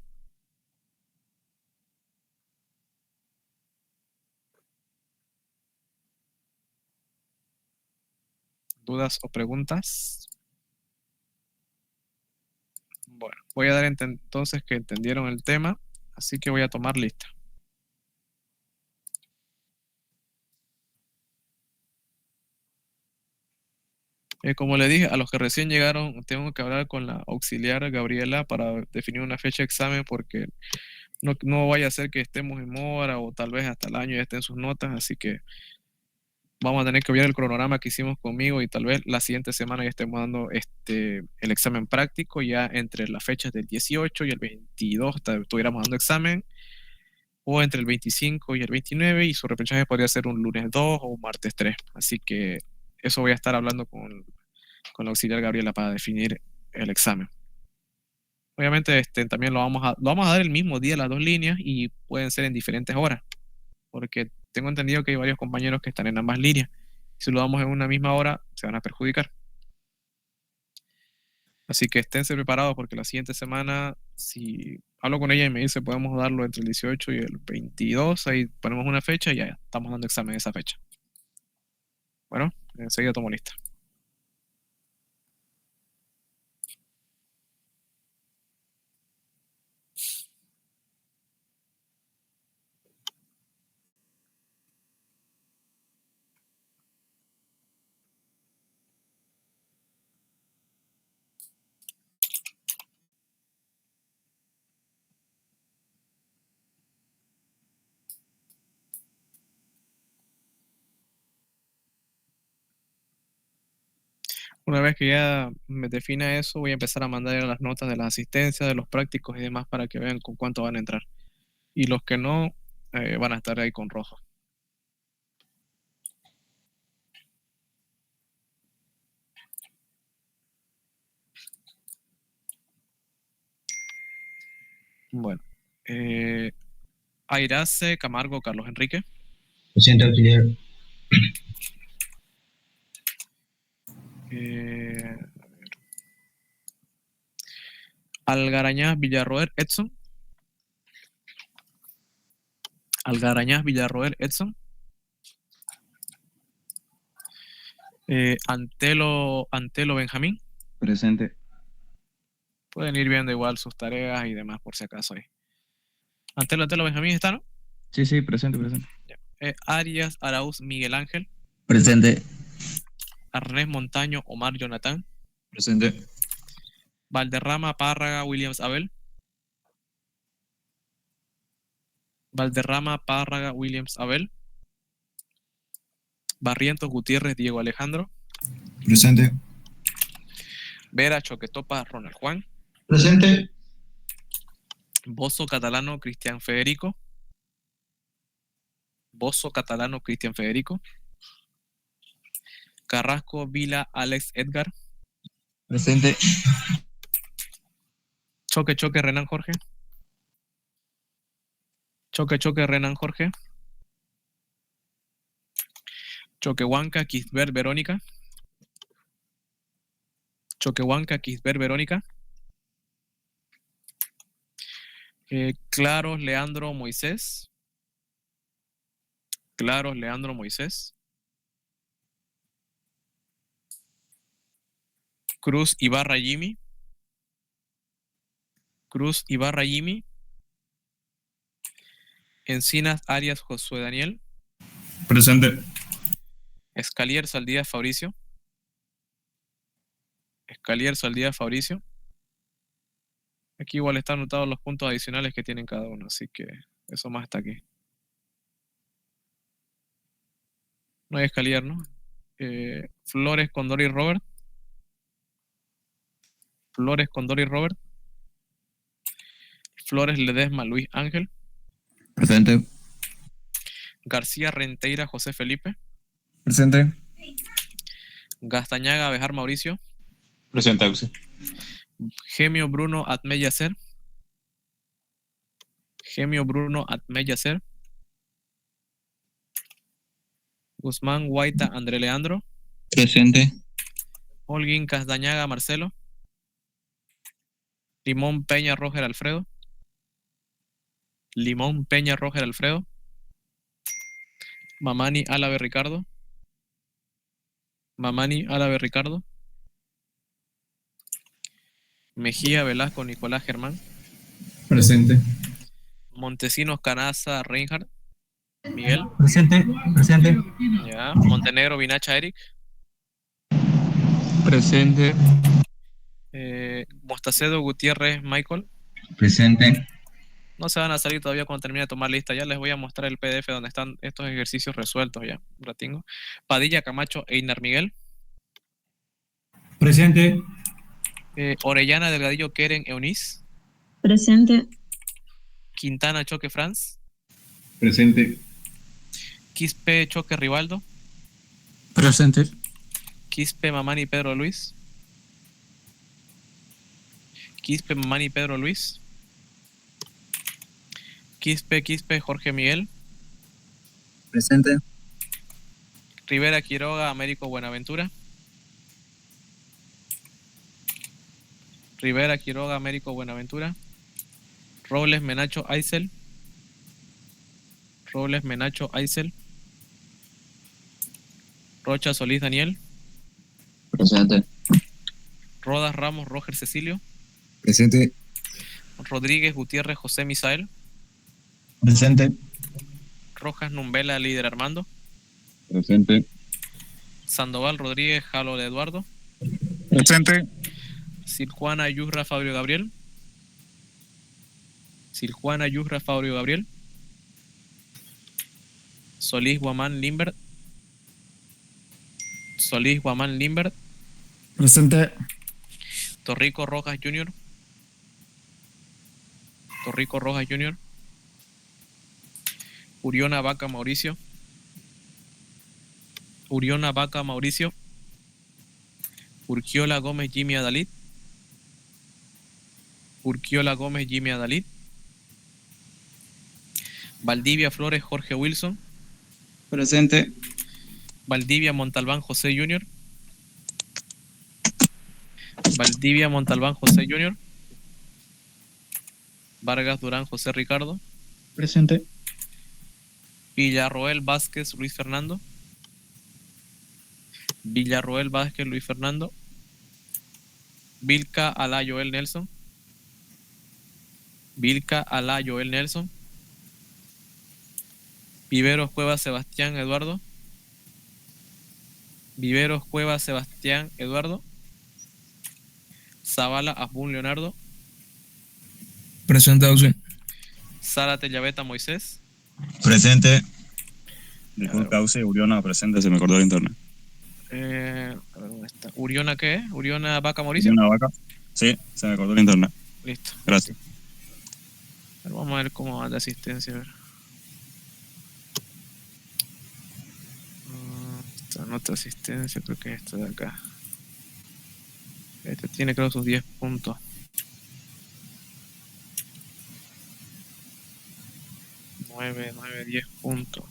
¿Dudas o preguntas? Bueno, voy a dar entonces que entendieron el tema, así que voy a tomar lista. Como le dije, a los que recién llegaron, tengo que hablar con la auxiliar Gabriela para definir una fecha de examen, porque no vaya a ser que estemos en mora o tal vez hasta el año ya estén sus notas, así que vamos a tener que ver el cronograma que hicimos conmigo y tal vez la siguiente semana ya estemos dando el examen práctico, ya entre las fechas del 18 y el 22 estuviéramos dando examen, o entre el 25 y el 29, y su repechaje podría ser un lunes 2 o un martes 3. Así que eso voy a estar hablando con la auxiliar Gabriela para definir el examen. Obviamente también lo vamos a dar el mismo día las dos líneas y pueden ser en diferentes horas, porque tengo entendido que hay varios compañeros que están en ambas líneas. Si lo damos en una misma hora, se van a perjudicar. Así que esténse preparados, porque la siguiente semana, si hablo con ella y me dice podemos darlo entre el 18 y el 22, ahí ponemos una fecha y ya estamos dando examen esa fecha. Bueno, enseguida tomo lista. Una vez que ya me defina eso, voy a empezar a mandar las notas de las asistencias, de los prácticos y demás, para que vean con cuánto van a entrar. Y los que no, van a estar ahí con rojo. Bueno. Airace Camargo Carlos Enrique. Presente, auxiliar. Algarañaz Villarroel Edson. Algarañaz Villarroel Edson. Antelo Benjamín. Presente. Pueden ir viendo igual sus tareas y demás por si acaso ahí. Antelo Benjamín está, ¿no? Sí, presente. Arias Arauz Miguel Ángel. Presente. Arnés Montaño Omar Jonathan. Presente. Valderrama Párraga Williams Abel. Valderrama Párraga Williams Abel. Barrientos Gutiérrez Diego Alejandro. Presente. Vera Choquetopa Ronald Juan. Presente. Bozo Catalano Cristian Federico. Bozo Catalano Cristian Federico. Carrasco Vila Alex Edgar. Presente. Choque Renan Jorge. Choque Renan Jorge. Choquehuanca Kisber Verónica. Choquehuanca Kisber Verónica. Claros Leandro Moisés. Claros Leandro Moisés. Cruz Ibarra Jimmy. Cruz Ibarra Jimmy. Encinas Arias Josué Daniel. Presente. Escalier Saldías Fabricio. Escalier Saldías Fabricio. Aquí igual están anotados los puntos adicionales que tienen cada uno, así que eso más está aquí. No hay Escalier, ¿no? Flores Condori Robert. Flores Condori Robert. Flores Ledesma Luis Ángel. Presente. García Renteira José Felipe. Presente. Gastañaga Bejar Mauricio. Presente, auxiliar. Gemio Bruno Atme Yacer. Gemio Bruno Atme Yacer. Guzmán Guaita André Leandro. Presente. Holguín Casdañaga Marcelo. Limón Peña Roger Alfredo. Limón Peña Roger Alfredo. Mamani Álave Ricardo. Mamani Álave Ricardo. Mejía Velasco Nicolás Germán. Presente. Montesinos Canaza Reinhardt. Miguel. Presente. Presente. Ya. Montenegro Vinacha Eric. Presente. Mostacedo Gutiérrez Michael. Presente. No se van a salir todavía cuando termine de tomar lista. Ya les voy a mostrar el PDF donde están estos ejercicios resueltos ya. Un ratingo. Padilla Camacho Einar Miguel. Presente. Orellana Delgadillo Keren Eunice. Presente. Quintana Choque Franz. Presente. Quispe Choque Rivaldo. Presente. Quispe Mamani Pedro Luis. Quispe Mamani Pedro Luis. Quispe Jorge Miguel. Presente. Rivera Quiroga Américo Buenaventura. Rivera Quiroga Américo Buenaventura. Robles Menacho Aisel. Robles Menacho Aisel. Rocha Solís Daniel. Presente. Rodas Ramos Roger Cecilio. Presente. Rodríguez Gutiérrez José Misael. Presente. Rojas Numbela Líder Armando. Presente. Sandoval Rodríguez Jalo de Eduardo. Presente. Siljuana Yusra Fabio Gabriel. Siljuana Yusra Fabio Gabriel. Solís Guamán Limbert. Solís Guamán Limbert. Presente. Torrico Rojas Jr. Torrico Rojas Jr. Uriona Vaca Mauricio. Uriona Vaca Mauricio. Urquiola Gómez Jimmy Adalid. Urquiola Gómez Jimmy Adalid. Valdivia Flores Jorge Wilson. Presente. Valdivia Montalbán José Jr. Valdivia Montalbán José Jr. Vargas Durán José Ricardo. Presente. Villarroel Vázquez Luis Fernando. Villarroel Vázquez Luis Fernando. Vilca Alá Joel Nelson. Vilca Alá Joel Nelson. Viveros Cuevas Sebastián Eduardo. Viveros Cuevas Sebastián Eduardo. Zavala Asbun Leonardo. Presente, Auxi. Zárate Llaveta Moisés. Presente. Disculpa, Auxi, Uriona, presente, se me cortó el internet. A ver, ¿dónde está? ¿Uriona qué es? ¿Uriona Vaca Mauricio? ¿Una vaca? Sí, se me cortó el internet. Listo. Gracias. A ver, vamos a ver cómo va la asistencia. A ver. Esta nota de asistencia, creo que es esta de acá. Este tiene creo sus 10 puntos. Nueve, 10 puntos.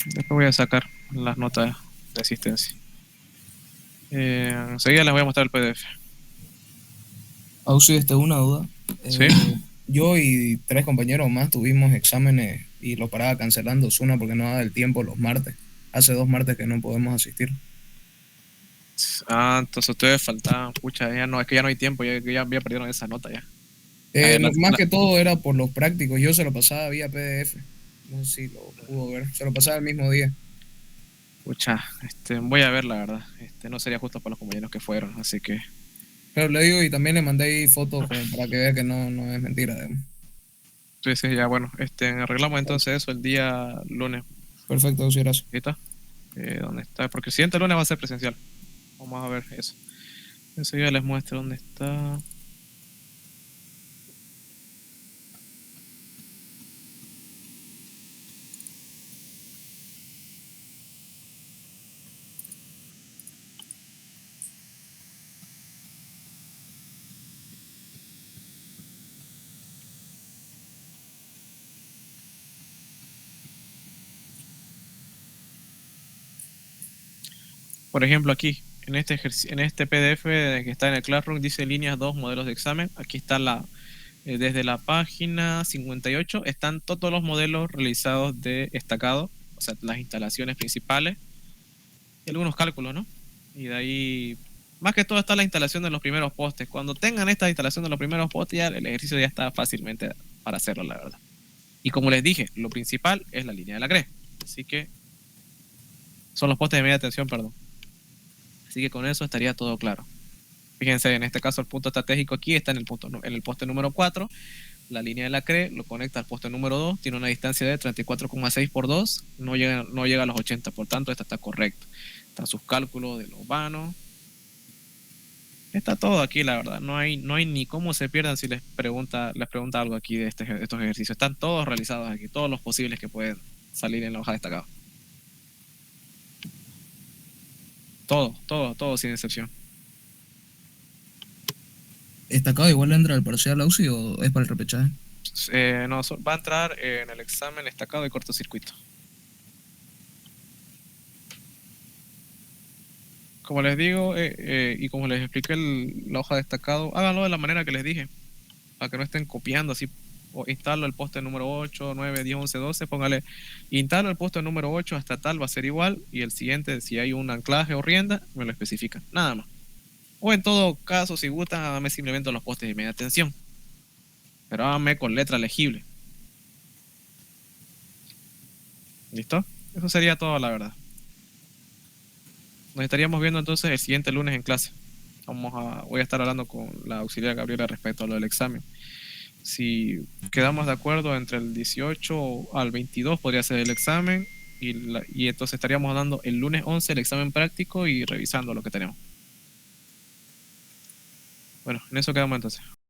Después voy a sacar las notas de asistencia. Enseguida les voy a mostrar el PDF. Auxi, una duda. Sí. Yo y 3 compañeros más tuvimos exámenes y lo paraba cancelando Zuna porque no daba el tiempo los martes. Hace 2 martes que no podemos asistir. Entonces ustedes faltaban, pucha, ya no, es que ya no hay tiempo, ya perdieron esa nota ya. Más que todo era por los prácticos. Yo se lo pasaba vía PDF. No sé si lo pudo ver. Se lo pasaba el mismo día. Pucha, voy a ver la verdad. No sería justo para los compañeros que fueron, así que. Pero le digo, y también le mandé ahí fotos para que vea que no es mentira. Sí, ya bueno, arreglamos entonces eso el día lunes. Perfecto, sí, gracias. ¿Listo? ¿Dónde está? Porque el siguiente lunes va a ser presencial. Vamos a ver eso. Enseguida les muestro dónde está. Por ejemplo, aquí, en este PDF que está en el Classroom, dice líneas 2, modelos de examen. Aquí está desde la página 58, están todos los modelos realizados de estacado, o sea, las instalaciones principales y algunos cálculos, ¿no? Y de ahí, más que todo está la instalación de los primeros postes. Cuando tengan esta instalación de los primeros postes, ya el ejercicio ya está fácilmente para hacerlo, la verdad. Y como les dije, lo principal es la línea de la CRE. Así que son los postes de media tensión, perdón. Así que con eso estaría todo claro. Fíjense, en este caso el punto estratégico aquí está en el poste número 4. La línea de la CRE lo conecta al poste número 2. Tiene una distancia de 34,6 por 2. No llega a los 80, por tanto esta está correcta. Están sus cálculos de los vanos. Está todo aquí, la verdad. No hay ni cómo se pierdan si les pregunta algo aquí de estos ejercicios. Están todos realizados aquí, todos los posibles que pueden salir en la hoja destacada. Todo sin excepción. ¿Estacado igual entra al parcial AUSI o es para el repechaje? No, va a entrar en el examen destacado de cortocircuito. Como les digo, y como les expliqué la hoja de destacado, háganlo de la manera que les dije, para que no estén copiando así. O instalo el poste número 8, 9, 10, 11, 12, póngale, instalo el poste número 8 hasta tal, va a ser igual, y el siguiente, si hay un anclaje o rienda, me lo especifican, nada más. O en todo caso, si gustan, háganme simplemente los postes de media tensión, pero háganme con letra legible. ¿Listo? Eso sería todo, la verdad. Nos estaríamos viendo entonces el siguiente lunes en clase. Voy a estar hablando con la auxiliar Gabriela respecto a lo del examen. Si quedamos de acuerdo, entre el 18 al 22 podría ser el examen, y entonces estaríamos dando el lunes 11 el examen práctico y revisando lo que tenemos. Bueno, en eso quedamos entonces.